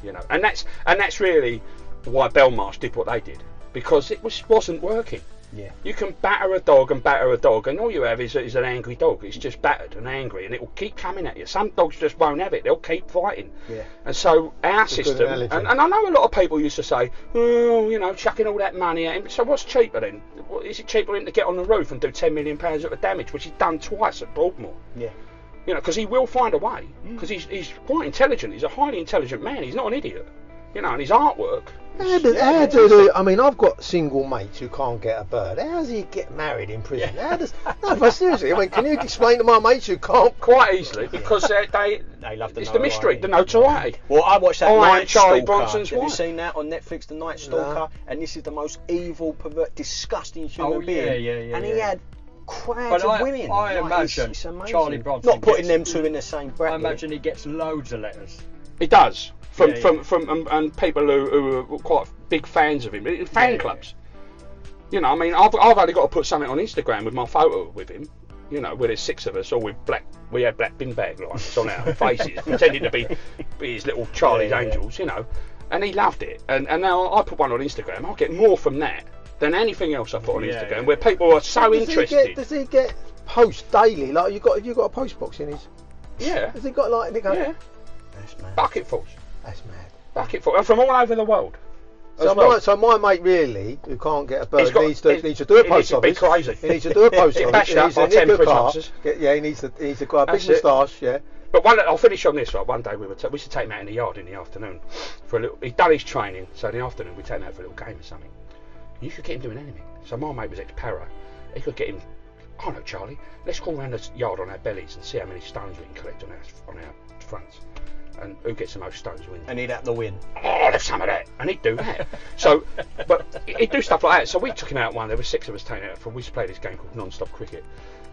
You know, and that's really why Belmarsh did what they did, because it wasn't working. Yeah. You can batter a dog, and all you have is an angry dog. It's just battered and angry, and it will keep coming at you. Some dogs just won't have it. They'll keep fighting. Yeah. And so our It's a good system, analogy. and I know a lot of people used to say, oh, you know, chucking all that money at him. So what's cheaper then? Is it cheaper for him to get on the roof and do £10 million worth of damage, which he's done twice at Baltimore? Yeah. You know, because he will find a way. Because he's quite intelligent. He's a highly intelligent man. He's not an idiot. You know, and his artwork. I mean, I've got single mates who can't get a bird. How does he get married in prison? How does? No, but seriously, I mean, can you explain to my mates who can't? Quite easily, because they love the it's the mystery, notoriety. the notoriety. Well, I watched that I am Night Charlie Stalker. Bronson's Have you wife. seen that on Netflix, The Night Stalker? And this is the most evil, pervert, disgusting human Oh, being. yeah. And he had crowds But of women. I Like, imagine it's amazing. Charlie Bronson Not putting gets- them two in the same bracket. I imagine he gets loads of letters. He does. From Yeah, and people who are quite big fans of him. Fan clubs. You know, I mean, I've only got to put something on Instagram with my photo with him. You know, where there's 6 of us, all with we had black bin bag lines on our faces, pretending to be his little Charlie's Angels, you know. And he loved it. And now I put one on Instagram, I'll get more from that than anything else I put on Instagram, where people are so interested. Does he get posts daily? Like have you got a post box in his? Yeah. Has he got like? Yeah. That's mad. Bucketfuls. That's mad. Bucketfuls. And from all over the world. So my mate really, who can't get a bird, needs to do a he post needs to be office. crazy. He needs to do a post Get office. bashed He up needs to by 10 nick a prison car. officers. He needs to got a big That's it. moustache. Yeah. But I'll finish on this. Right, one day we used to take him out in the yard in the afternoon for a little. He'd done his training, so in the afternoon we take him out for a little game or something. You could get him doing anything. So my mate was ex-para. He could get him. Oh no, Charlie, let's crawl around the yard on our bellies and see how many stones we can collect on our fronts. And who gets the most stones wins. And he'd have to win. Oh, there's some of that. And he'd do that. So, but he'd do stuff like that. So we took him out one. There were 6 of us taking it out. We used to play this game called non-stop cricket.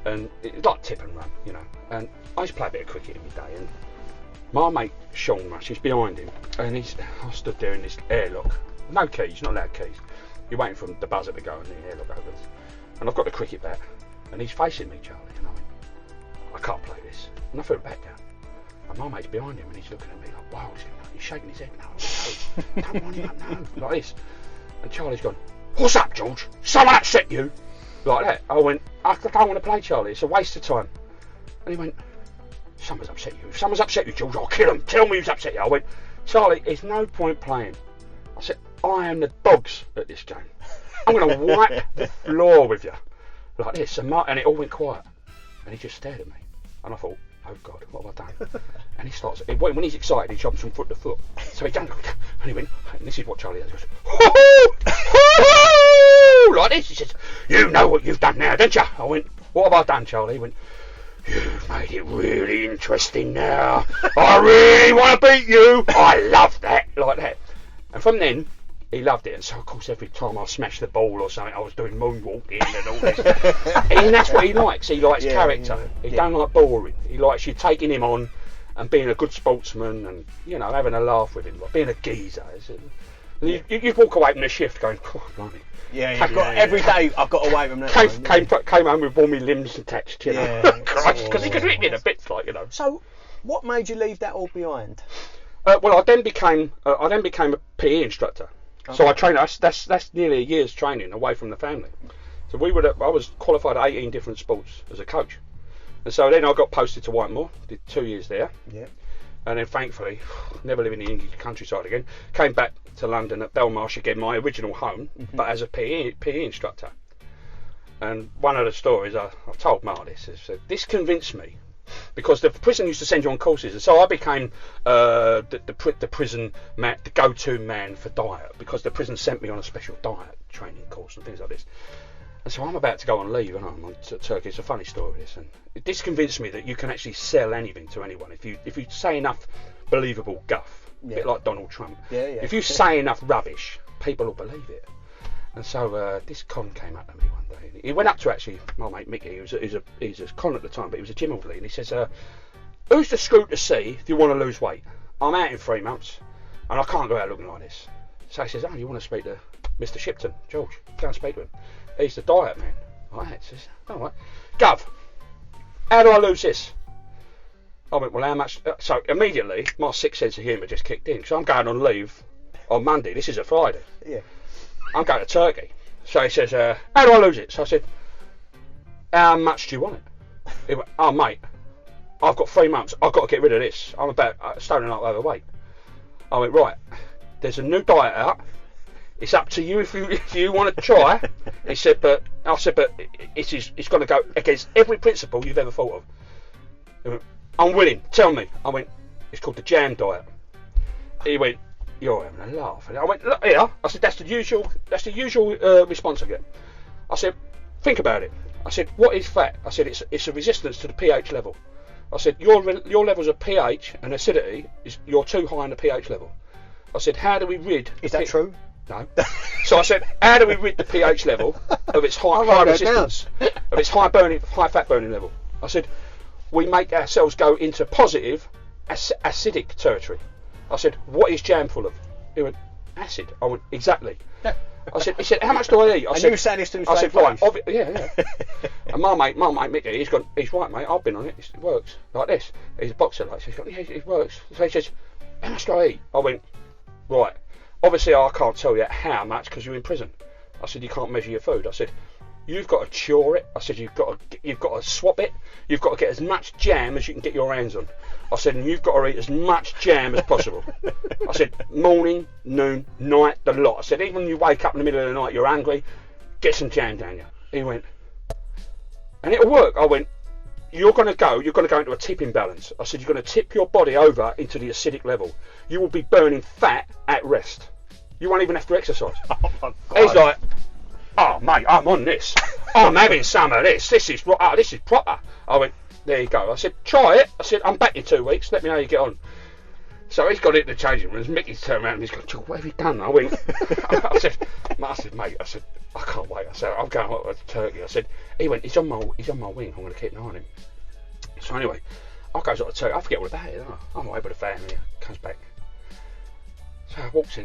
And it's like tip and run, you know. And I used to play a bit of cricket in my day. And my mate Sean Rush is behind him. And I stood there in this airlock. No keys, not allowed keys. You're waiting for the buzzer to go and the airlock opens. And I've got the cricket bat. And he's facing me, Charlie. And I went, I can't play this. And I threw the bat down. And my mate's behind him and he's looking at me like, wow, he's shaking his head, no, don't wind him up, no, like this. And Charlie's gone, what's up, George? Someone upset you? Like that. I went, I don't want to play, Charlie, it's a waste of time. And he went, someone's upset you. If someone's upset you, George, I'll kill him. Tell me who's upset you. I went, Charlie, there's no point playing. I said, I am the dogs at this game. I'm going to wipe the floor with you. Like this. And it all went quiet. And he just stared at me. And I thought, oh God, what have I done? And he starts, when he's excited, he jumps from foot to foot. So he jumped, and he went, and this is what Charlie does, he goes, hoo-hoo! Like this. He says, you know what you've done now, don't you? I went, what have I done, Charlie? He went, you've made it really interesting now. I really want to beat you. I love that, like that. And from then, he loved it, and so of course every time I smashed the ball or something, I was doing moonwalking and all this. And that's what he likes. He likes character. He don't like boring. He likes you taking him on and being a good sportsman and, you know, having a laugh with him, like being a geezer. You'd walk away from the shift going, oh, blimey. Every day I've got away from that. Came home with all my limbs attached, you know. Because he could rip me in a bit, like, you know. So, what made you leave that all behind? Well, I then became a PE instructor. Okay. So I trained. That's nearly a year's training away from the family. So I was qualified at 18 different sports as a coach, and so then I got posted to Whitemoor. Did 2 years there. Yeah. And then thankfully, never living in the English countryside again. Came back to London at Belmarsh again, my original home, but as a PE instructor. And one of the stories I've told Mark this is this convinced me. Because the prison used to send you on courses, and so I became the prison man, the go-to man for diet, because the prison sent me on a special diet training course and things like this. And so I'm about to go on leave, and I'm on Turkey. It's a funny story, this, and this convinced me that you can actually sell anything to anyone if you say enough believable guff, a bit like Donald Trump. If you say enough rubbish, people will believe it. And so this con came up to me one day. He went up to actually my mate Mickey, who was a con at the time, but he was a gym orderly, and he says, who's the screw to see if you want to lose weight? I'm out in 3 months, and I can't go out looking like this. So he says, oh, you want to speak to Mr. Shipton? George, go and speak to him. He's the diet man. All right, says, all right. Gov, how do I lose this? I went, well, how much? So immediately, my sixth sense of humour just kicked in, because I'm going on leave on Monday. This is a Friday. Yeah. I'm going to Turkey. So he says, how do I lose it? So I said, how much do you want it? He went, oh mate, I've got 3 months, I've got to get rid of this. I'm about stone and a half overweight. I went, right, there's a new diet out. It's up to you if you want to try. He said, but it's going to go against every principle you've ever thought of. He went, I'm willing, tell me. I went, it's called the jam diet. He went, you're having a laugh. And I went, look here. I said, that's the usual response I get. I said, think about it. I said, what is fat? I said, it's a resistance to the pH level. I said, your levels of pH and acidity, you're too high on the pH level. I said, how do we rid... Is that true? No. So I said, how do we rid the pH level of its high resistance, of its high fat burning level? I said, we make ourselves go into positive acidic territory. I said, what is jam full of? He went, acid. I went, exactly. I said, he said, how much do I eat? I said, you saying this to him I said, straight right, face? yeah. And my mate Mickey, he's gone, he's right, mate, I've been on it, it works. Like this. He's a boxer, like, so he's gone, yeah, it works. So he says, how much do I eat? I went, right, obviously I can't tell you how much because you're in prison. I said, you can't measure your food. I said, you've got to cure it. I said, you've got to swap it. You've got to get as much jam as you can get your hands on. I said, and you've got to eat as much jam as possible. I said, morning, noon, night, the lot. I said, even when you wake up in the middle of the night, you're hungry, get some jam down you. He went, and it'll work. I went, you're going to go into a tipping balance. I said, you're going to tip your body over into the acidic level. You will be burning fat at rest. You won't even have to exercise. Oh my God. He's like, oh mate, I'm on this. I'm having some of this. This is proper. I went, there you go. I said, try it. I said, I'm back in 2 weeks. Let me know how you get on. So he's got into the changing rooms. Mickey's turned around and he's gone, what have you done? I went, I said, mate, I said, I can't wait. I said, I'm going up to Turkey. I said, he went, he's on my wing. I'm going to keep an eye on him. So anyway, I goes up to Turkey. I forget all about it. Don't I? I'm away with the family. Comes back. So I walks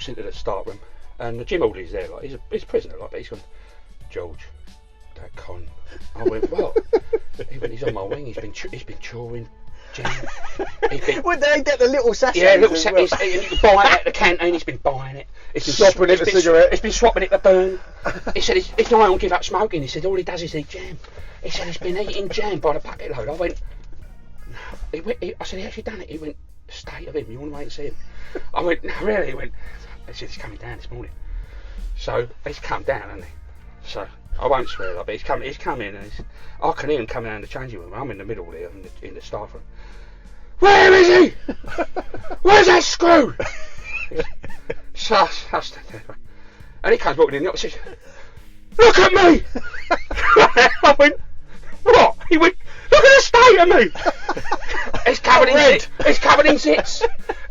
into the start room, and the gym orderly's there. Like he's a prisoner. Like, but he's gone, George, that con. I went, well. He went, he's on my wing. He's been chawing jam. Would they get the little sachets? Yeah, little sachets. And you can buy it at the canteen. He's been buying it. He's been swapping it for cigarette. He's been swapping it to burn. He said he's not going to give up smoking. He said all he does is eat jam. He said he's been eating jam by the bucket load. I went, no. I said, he actually done it. He went, state of him. You want to wait and see him? I went, no, really? He went, he said he's coming down this morning. So he's come down, hasn't he? So I won't swear, but he's come in, and I can hear him coming down the changing room. I'm in the middle there, in the staff room. Where is he? Where's that screw? So I stand there, and he comes walking in the office. Look at me! I went, what? He went, look at the state of me! He's covered in zits. He's covered in zits.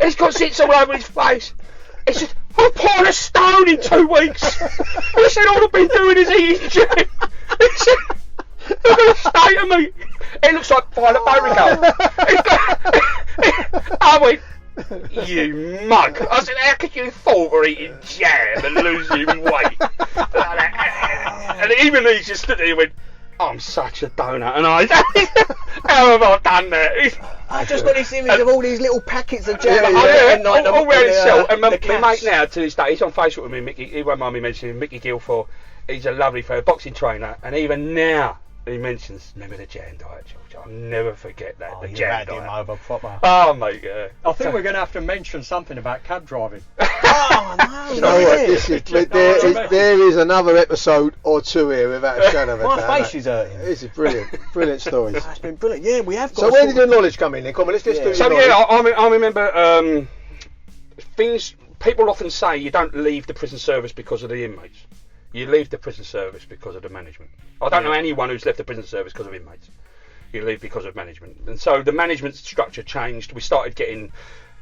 He's got zits all over his face. He said, I'm pouring a stone in 2 weeks. He said, all I've been doing is eating jam. He said, look at the state of me. It looks like Violet Beauregard. I went, you mug. I said, how could you fall for eating jam and losing weight? And even he just stood there and went, I'm such a donut, and how have I done that? I just got this image of all these little packets of jam. All around himself. And my mate now, to this day, he's on Facebook with me, Mickey, he won't mind me mentioning Mickey Guilford. He's a lovely fellow, boxing trainer, and even now he mentions, remember the jam diet, George? I'll never forget that, the jam diet. Him over proper. Oh, mate, yeah. I think we're going to have to mention something about cab driving. Oh, no. You know what, there is another episode or two here without a shadow of a doubt. My face is hurting. This is brilliant stories. It's been brilliant. Yeah, we have got. So where did your knowledge come in then? Come on, let's just do So your knowledge. I remember things. People often say you don't leave the prison service because of the inmates. You leave the prison service because of the management. I don't know anyone who's left the prison service because of inmates. You leave because of management. And so the management structure changed. We started getting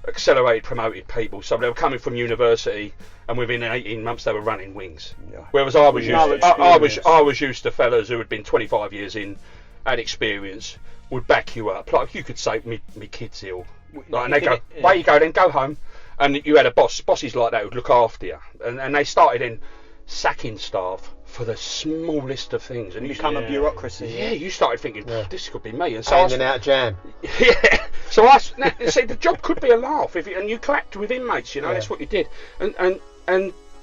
accelerated, promoted people. So they were coming from university, and within 18 months they were running wings. Yeah. Whereas I was used to fellas who had been 25 years in, had experience, would back you up. Like you could say, me kid's ill. Like, and they go, away you go, then go home. And you had a bosses like that who'd look after you. And they started in sacking staff for the smallest of things, and you become a bureaucracy. Yeah, you started thinking, this could be me, and so handing out jam. Yeah, so I said the job could be a laugh and you clapped with inmates, you know, that's what you did, and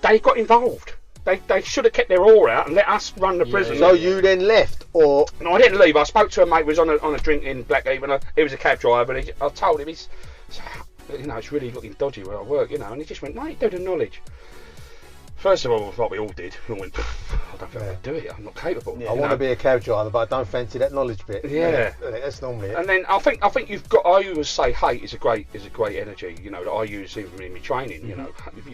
they got involved. They should have kept their oar out and let us run the prison. So you then left, or No, I didn't leave. I spoke to a mate who was on a drink in Blackheath, and he was a cab driver, and I told him, it's really looking dodgy where I work, and he just went, no, you do the knowledge. First of all, like we all did, we went, I don't think I can do it, I'm not capable. I want to be a cab driver, but I don't fancy that knowledge bit. Yeah. That's normally it. And then I think you've got. I always say hate is a great energy. That I use even in my training.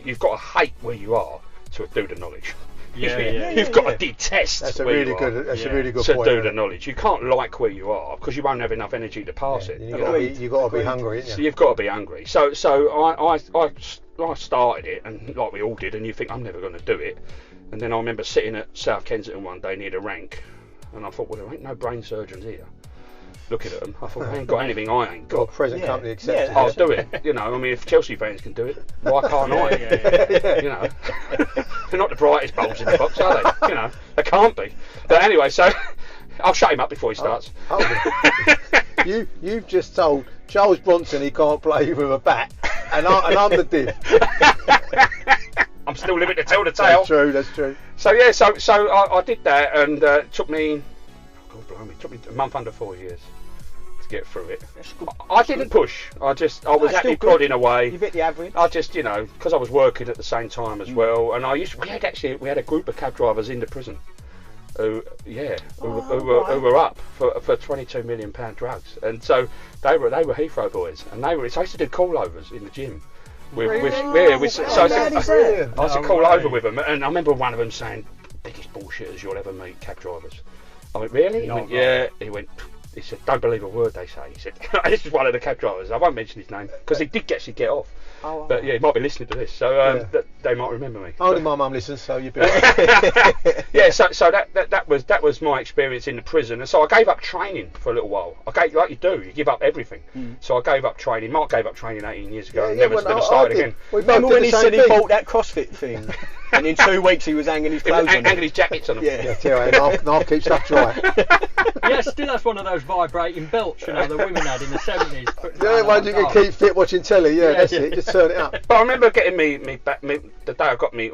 You've got to hate where you are to do the knowledge. You've got to detest. That's a where really you good. are That's a really good to point. do the knowledge. You can't like where you are because you won't have enough energy to pass it. You've got to be hungry, ain't you? So you've got to be hungry. So I started it, and like we all did, and you think I'm never going to do it. And then I remember sitting at South Kensington one day near the rank, and I thought, well, there ain't no brain surgeons here. Looking at them, I thought, I ain't got anything I ain't got. Present company accepted. I'll do it. If Chelsea fans can do it, why can't I? They're not the brightest bulbs in the box, are they? They can't be. But anyway, so I'll shut him up before he starts. You've just told Charles Bronson he can't play with a bat, and I'm the div. I'm still living to tell the tale. That's true. So yeah, so I did that, and it took me a month under 4 years to get through it. I didn't push. I was actually plodding away. You've hit the average. I just, because I was working at the same time as well, and we had a group of cab drivers in the prison who were up for 22 million pound drugs, and so they were Heathrow boys, and I used to do call overs in the gym. I used to call over with them, and I remember one of them saying, "Biggest bullshitters you'll ever meet, cab drivers." I went, "Really?" He went, "Yeah." He said, "Don't believe a word they say." He said, "This is one of the cab drivers. I won't mention his name because he did actually get off." But yeah, he might be listening to this, so they might remember me. Only my mum listens, so you'll be right. Yeah, so that was my experience in the prison, and so I gave up training for a little while. Like you do, you give up everything. So I gave up training. Mark gave up training 18 years ago, and never started again. Remember when he said he bought that CrossFit thing, and in 2 weeks he was hanging his clothes on hanging his jackets on them. I'll keep stuff dry. Yeah, still has one of those vibrating belts, the women had in the 70s. Yeah, why do you keep fit watching telly? Yeah, that's it. Just turn it up. But I remember getting the day I got me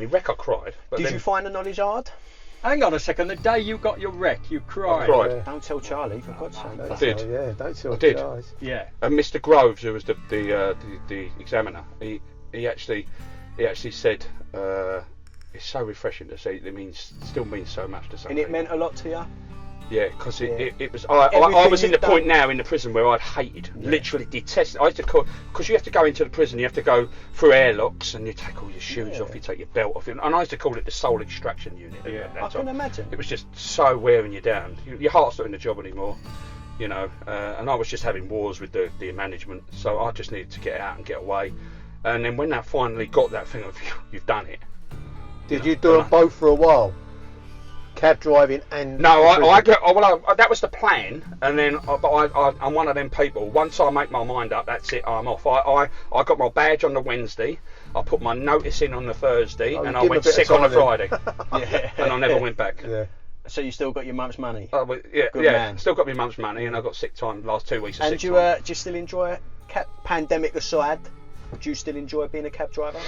wreck. I cried. Did you find the knowledge hard? Hang on a second. The day you got your wreck, you cried. I cried. Yeah. Don't tell Charlie, for God's sake. I did. Don't tell Charlie. Yeah. And Mr. Groves, who was the examiner, he actually said, it's so refreshing to see. It still means so much to some And people. it meant a lot to you? Yeah, because it was. I was in the point now in the prison where I'd hated, literally detested. I used to call, because you have to go into the prison, you have to go through airlocks, and you take all your shoes off, you take your belt off, and I used to call it the soul extraction unit. I can imagine. It was just so wearing you down. Your heart's not in the job anymore, and I was just having wars with the management, so I just needed to get out and get away. And then when I finally got that thing of you've done it. Did you do them both for a while? Cab driving and no, that was the plan, and then I'm one of them people. Once I make my mind up, that's it. I'm off. I got my badge on the Wednesday. I put my notice in on the Thursday, and I went sick on the Friday. And I never went back. Yeah. So you still got your mum's money? Good man. Still got my mum's money, and I got sick time last 2 weeks. And do you still enjoy it? Pandemic aside, do you still enjoy being a cab driver?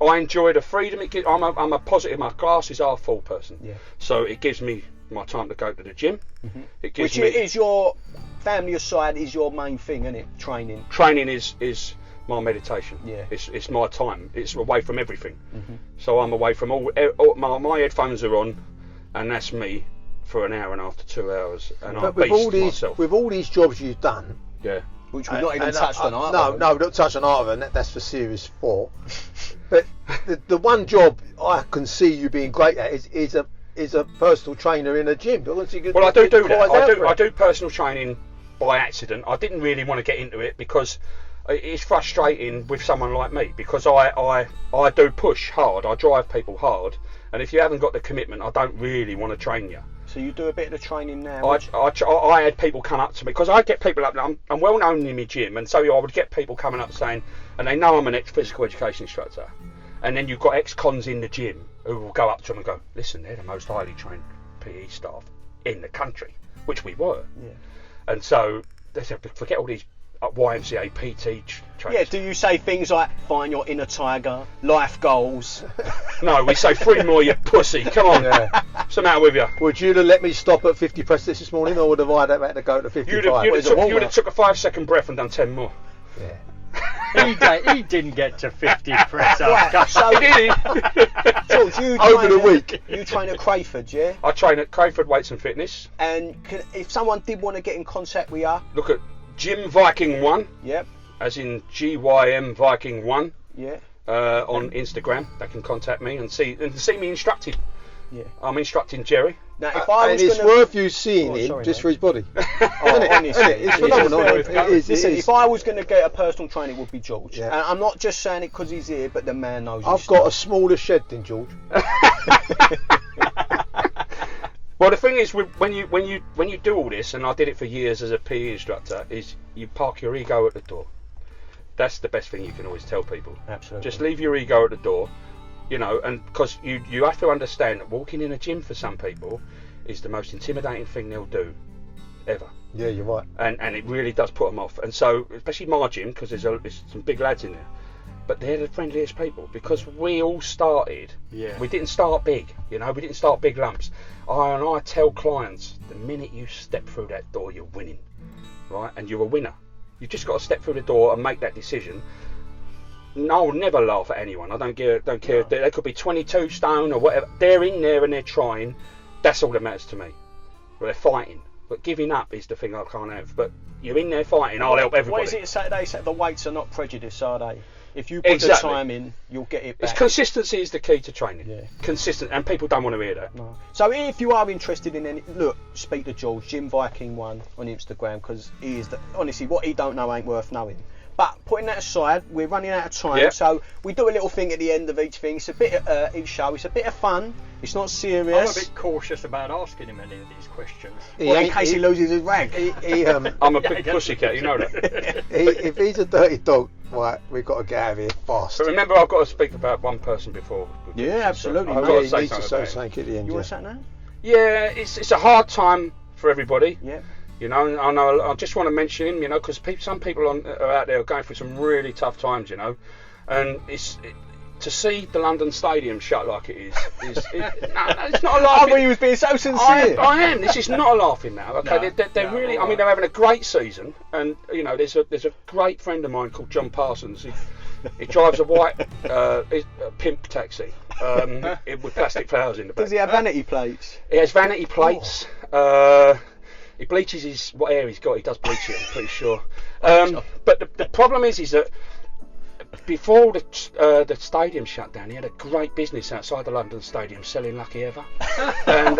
I enjoy the freedom it gives. I'm a positive. My glasses are full person. Yeah. So it gives me my time to go to the gym. Mm-hmm. It gives Which is your family aside is your main thing, isn't it? Training. Training is my meditation. Yeah. It's my time. It's away from everything. Mm-hmm. So I'm away from all my headphones are on, and that's me for an hour and a half to 2 hours, and I beast myself. With all these jobs you've done. Yeah. Which we've not even touched on art. No, we've not touched on art of it. That's for Series 4. But the one job I can see you being great at is a personal trainer in a gym. Well, I do that. I do personal training by accident. I didn't really want to get into it because it's frustrating with someone like me, because I do push hard. I drive people hard, and if you haven't got the commitment, I don't really want to train you. So you do a bit of the training now? I had people come up to me, because I get people up, I'm well known in my gym, and so I would get people coming up saying, and they know I'm an ex-physical education instructor, and then you've got ex-cons in the gym who will go up to them and go, listen, they're the most highly trained PE staff in the country, which we were. Yeah. And so they said, forget all these YMCA PT trainers. Yeah, do you say things like, find your inner tiger, life goals? No, we say 3 more, you pussy. Come on. Yeah. What's the matter with you? Would you have let me stop at 50 press this morning, or would have I had to go to 55? You'd have took a 5-second breath and done 10 more. Yeah. He didn't get to 50 press ups. So, George, Over the week. You train at Crayford, yeah? I train at Crayford Weights and Fitness. And if someone did want to get in contact with you, Look at Gym Viking 1, yep, as in GYM Viking 1, yeah, on Instagram. They can contact me and see me instructing. yeah. I'm instructing Jerry. Now, if I and was it's gonna... worth you seeing him sorry, just mate. for his body. Oh, honestly, It's phenomenal. It is. Listen, It is. if I was going to get a personal trainer, it would be George. Yeah. And I'm not just saying it because he's here, but the man knows his I've got a smaller shed than George. Well, the thing is, when you do all this, and I did it for years as a PE instructor, is you park your ego at the door. That's the best thing you can always tell people. Absolutely. Just leave your ego at the door, you know, and because you have to understand that walking in a gym for some people is the most intimidating thing they'll do ever. Yeah, you're right. And it really does put them off. And so, especially my gym, because there's some big lads in there, but they're the friendliest people because we all started. Yeah. We didn't start big, you know. We didn't start big lumps. I tell clients, the minute you step through that door, you're winning, right? And you're a winner. You just got to step through the door and make that decision. No, I'll never laugh at anyone. I don't care. No. They could be 22 stone or whatever. They're in there and they're trying. That's all that matters to me. But they're fighting. But giving up is the thing I can't have. But you're in there fighting. I'll help everybody. What is it Saturday? The weights are not prejudice, are they? If you put the time in, you'll get it back. It's consistency is the key to training. Yeah. Consistent, and people don't want to hear that. No. So if you are interested in any, look, speak to George, Gym Viking 1 on Instagram, because he is honestly, what he don't know ain't worth knowing. But putting that aside, we're running out of time, Yeah. so we do a little thing at the end of each thing. It's a bit each show. It's a bit of fun. It's not I'm a serious. bit cautious about asking him any of these questions. Well, in case he loses his rag. I'm a big pussycat, you know that. If he's a dirty dog, right, we've got to get out of here fast. But remember, I've got to speak about one person before. Yeah, absolutely, I've mate. got Yeah, to he say needs to something say about it. something at the end. You Yeah. want to say that now? Yeah, it's a hard time for everybody. Yeah. You know, I just want to mention him, you know, because some people are out there going through some really tough times, you know, and to see the London Stadium shut like it is no, it's not a I laughing. thought he was being so sincere. I am. This is not a laughing now. Okay, No, they're no, really. all I mean, they're having a great season, and you know, there's a great friend of mine called John Parsons. He drives a white pimp taxi with plastic flowers in the back. Does he have vanity plates? He has vanity plates. He bleaches what hair he's got. He does bleach it, I'm pretty sure. But the problem is that before the stadium shut down, he had a great business outside the London Stadium selling Lucky Ever. and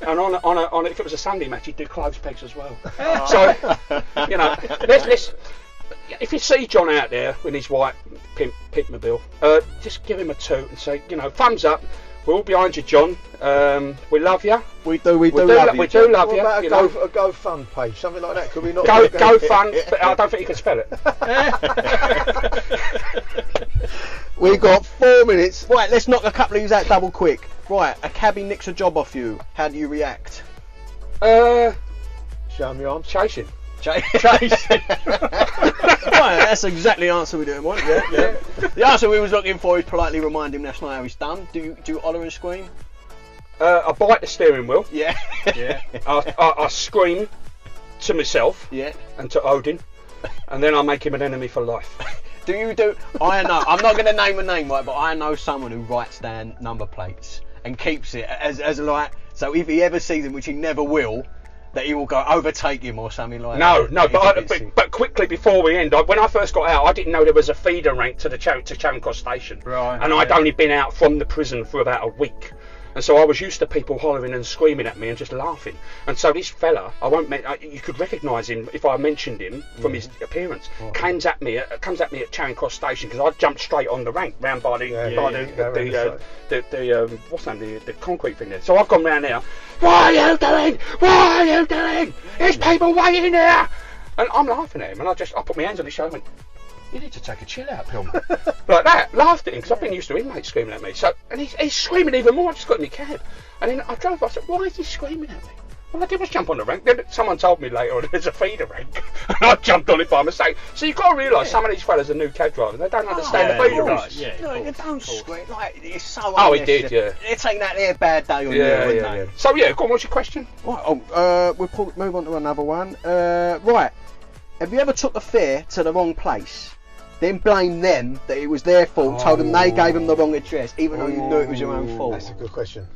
on if it was a Sunday match, he'd do clothes pegs as well. So you know, let's. If you see John out there with his white pimpmobile, just give him a toot and say, you know, thumbs up. We're all behind you, John. We love you. We do love you. We do love What you. about You know. a GoFund page, something like that? Could we not Go fun, but I don't think you can spell it. We got 4 minutes. Right, let's knock a couple of these out double quick. Right, a cabbie nicks a job off you. How do you react? Show me your arms. Chasing. Right, that's exactly the answer we didn't want. Yeah. The answer we was looking for is politely remind him that's not how it's done. Do you holler and scream? I bite the steering wheel. Yeah. Yeah. I scream to myself Yeah. and to Odin, and then I make him an enemy for life. I know. I'm not going to name a name, right? But I know someone who writes down number plates and keeps it as like. So if he ever sees them, which he never will, that he will go overtake him or something like that. No, He's a bit but sick. quickly before we end, when I first got out, I didn't know there was a feeder rank to Charing Cross Station, Right, and I'd only been out from the prison for about a week. And so I was used to people hollering and screaming at me and just laughing. And so this fella, you could recognise him if I mentioned him from his appearance. Comes at me at Charing Cross Station because I jumped straight on the rank round by the what's that, the concrete thing there. So I've gone round there. What are you doing? What are you doing? There's people waiting there. And I'm laughing at him, and I put my hands on his shoulder and went, you need to take a chill out, Pillman. Like that, laughed at him, because I've been used to inmates screaming at me. So, and he's screaming even more. I just got in my cab. And then I drove, I said, why is he screaming at me? All I did was jump on the rank. Then someone told me later on there's a feeder rank, and I jumped on it by mistake. So you've got to realise some of these fellas are new cab drivers. They don't understand the feeder ranks. Yeah, No, you don't squint. Like, it's so Oh, he did, yeah. They're taking that their bad day on you, Yeah, wouldn't yeah, they? yeah. So yeah, go on. What's your question? Right, we'll probably move on to another one. Right, have you ever took the fare to the wrong place, then blame them that it was their fault, told them they gave them the wrong address, even though you knew it was your own fault? That's a good question.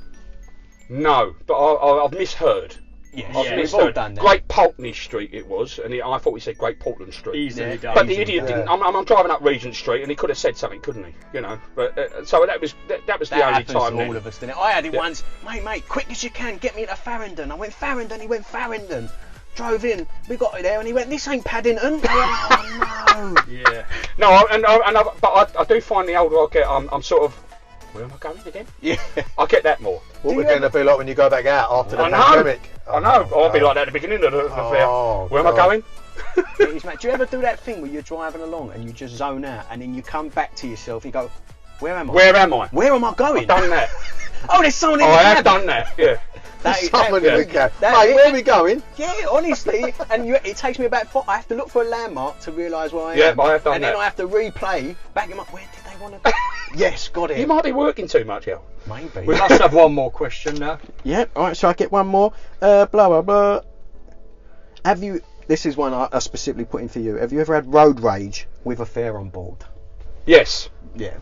No, but I've misheard. Yeah, I've we've all misheard. done that. Great Pulteney Street it was, and I thought he said Great Portland Street. Easily done. But the idiot didn't. I'm driving up Regent Street, and he could have said something, couldn't he? You know. But so that was the That only happens time. to Then. all of us, didn't it? I had it Yeah. once. Mate, quick as you can, get me to Farringdon. I went Farringdon, he went Farringdon. Drove in, we got there, and he went, this ain't Paddington. Oh, no. Yeah. No, but I do find the older I get, I'm sort of. Where am I going again? Yeah. I get that more. What we're going to be like when you go back out after the I know. pandemic? I know. I'll be like that at the beginning of the fair. Oh, Where am I God. going? It is, mate. Do you ever do that thing where you're driving along and you just zone out, and then you come back to yourself, you go, where am I? Where am I? Where am I going? I've done that. Oh, there's someone in Oh, the I have cabin. done that. Yeah. Someone in the cab. that- Mate, where are we going? Yeah, honestly, and it takes me about 4. I have to look for a landmark to realise where I am. Yeah, but I have done and that. then I have to replay, back him up. Where did they want to go? Yes, got it. You might be working too much, yeah. Maybe. We must have one more question now. Yeah, alright, so I get one more. Blah, blah, blah. Have you, this is one I specifically put in for you. Have you ever had road rage with a fare on board? Yes. Yeah.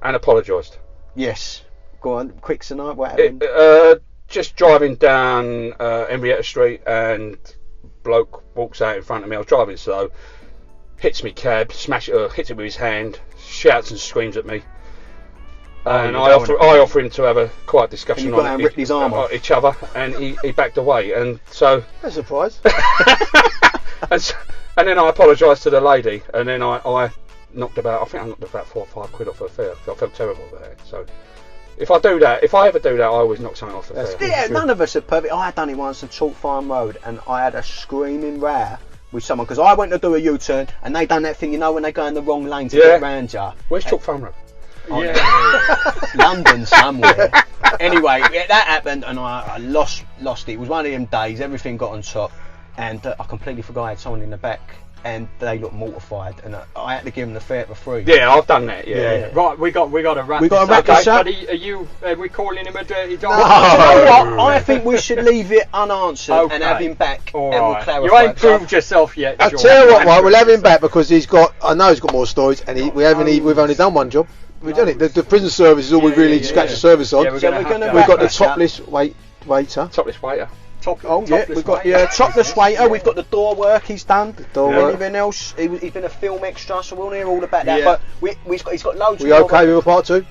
And apologised. Yes. Go on, quick tonight, what happened? Just driving down Henrietta Street, and bloke walks out in front of me. I was driving slow, hits me cab, hits it with his hand, shouts and screams at me. And you I don't offer him to have a quiet discussion And you got out on and ripped his arm off. each other, and he backed away. And so, That's a surprise. and then I apologised to the lady, and then I knocked about 4 or 5 quid off her fare. I felt terrible about it. So. If I ever do that, I always knock something off the fare. Yeah, none of us are perfect. I had done it once on Chalk Farm Road, and I had a screaming row with someone because I went to do a U-turn, and they done that thing, you know, when they go in the wrong lane to get round you. Where's Chalk Farm Road? London somewhere. Anyway, that happened, and I lost it. It was one of them days. Everything got on top, and I completely forgot I had someone in the back. And they looked mortified, and I had to give them the fare for free. Yeah, I've done that. Yeah. Right, we got to wrap. We got to wrap this up. But are we calling him a dirty dog? Do you know what? I think we should leave it unanswered and have him back, All and we'll right. clarify. You ain't proved yourself yet. I'll Sean. tell you what, right, we'll have him back because I know he's got more stories, and we've only done one job. We've done it. The prison service is all we've really scratched the surface on. Yeah, we're So gonna we're going to have We've wrap got the this up. topless waiter. Topless waiter. We've got topless waiter. We've got the door work he's done. Door work. Anything else? He's been a film extra, so we'll hear all about that. Yeah. But he's got loads. We more. okay with part 2?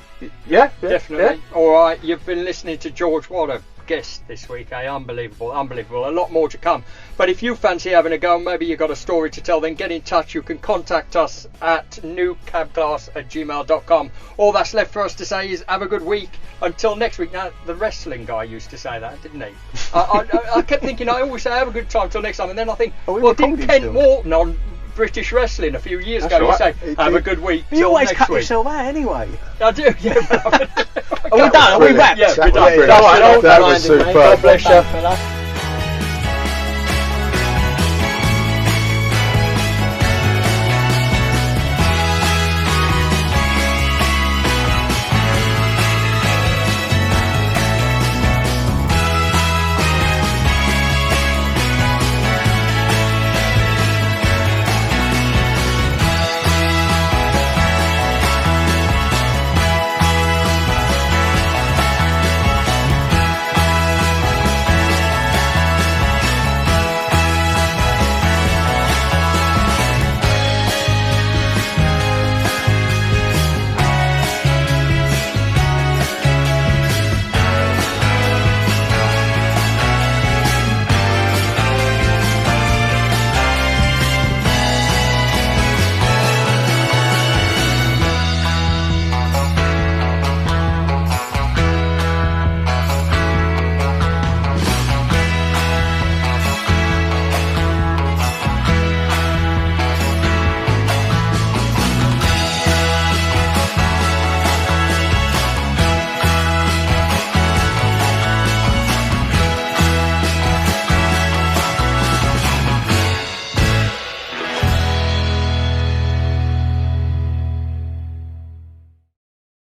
Yeah, Definitely. All right, you've been listening to George. What a guest this week, eh? Unbelievable. A lot more to come. But if you fancy having a go, maybe you've got a story to tell, then get in touch. You can contact us at newcabclass@gmail.com. All that's left for us to say is have a good week. Until next week. Now, the wrestling guy used to say that, didn't he? I kept thinking, I always say have a good time till next time, and then I think, well, didn't Kent Morton on British Wrestling a few years ago right. say have a good week You till always next cut week? yourself out anyway. I do, yeah. Are we done? Are we wrapped? Yeah, we're done. Brilliant. All right, That was Blinded, mate. superb. God bless you.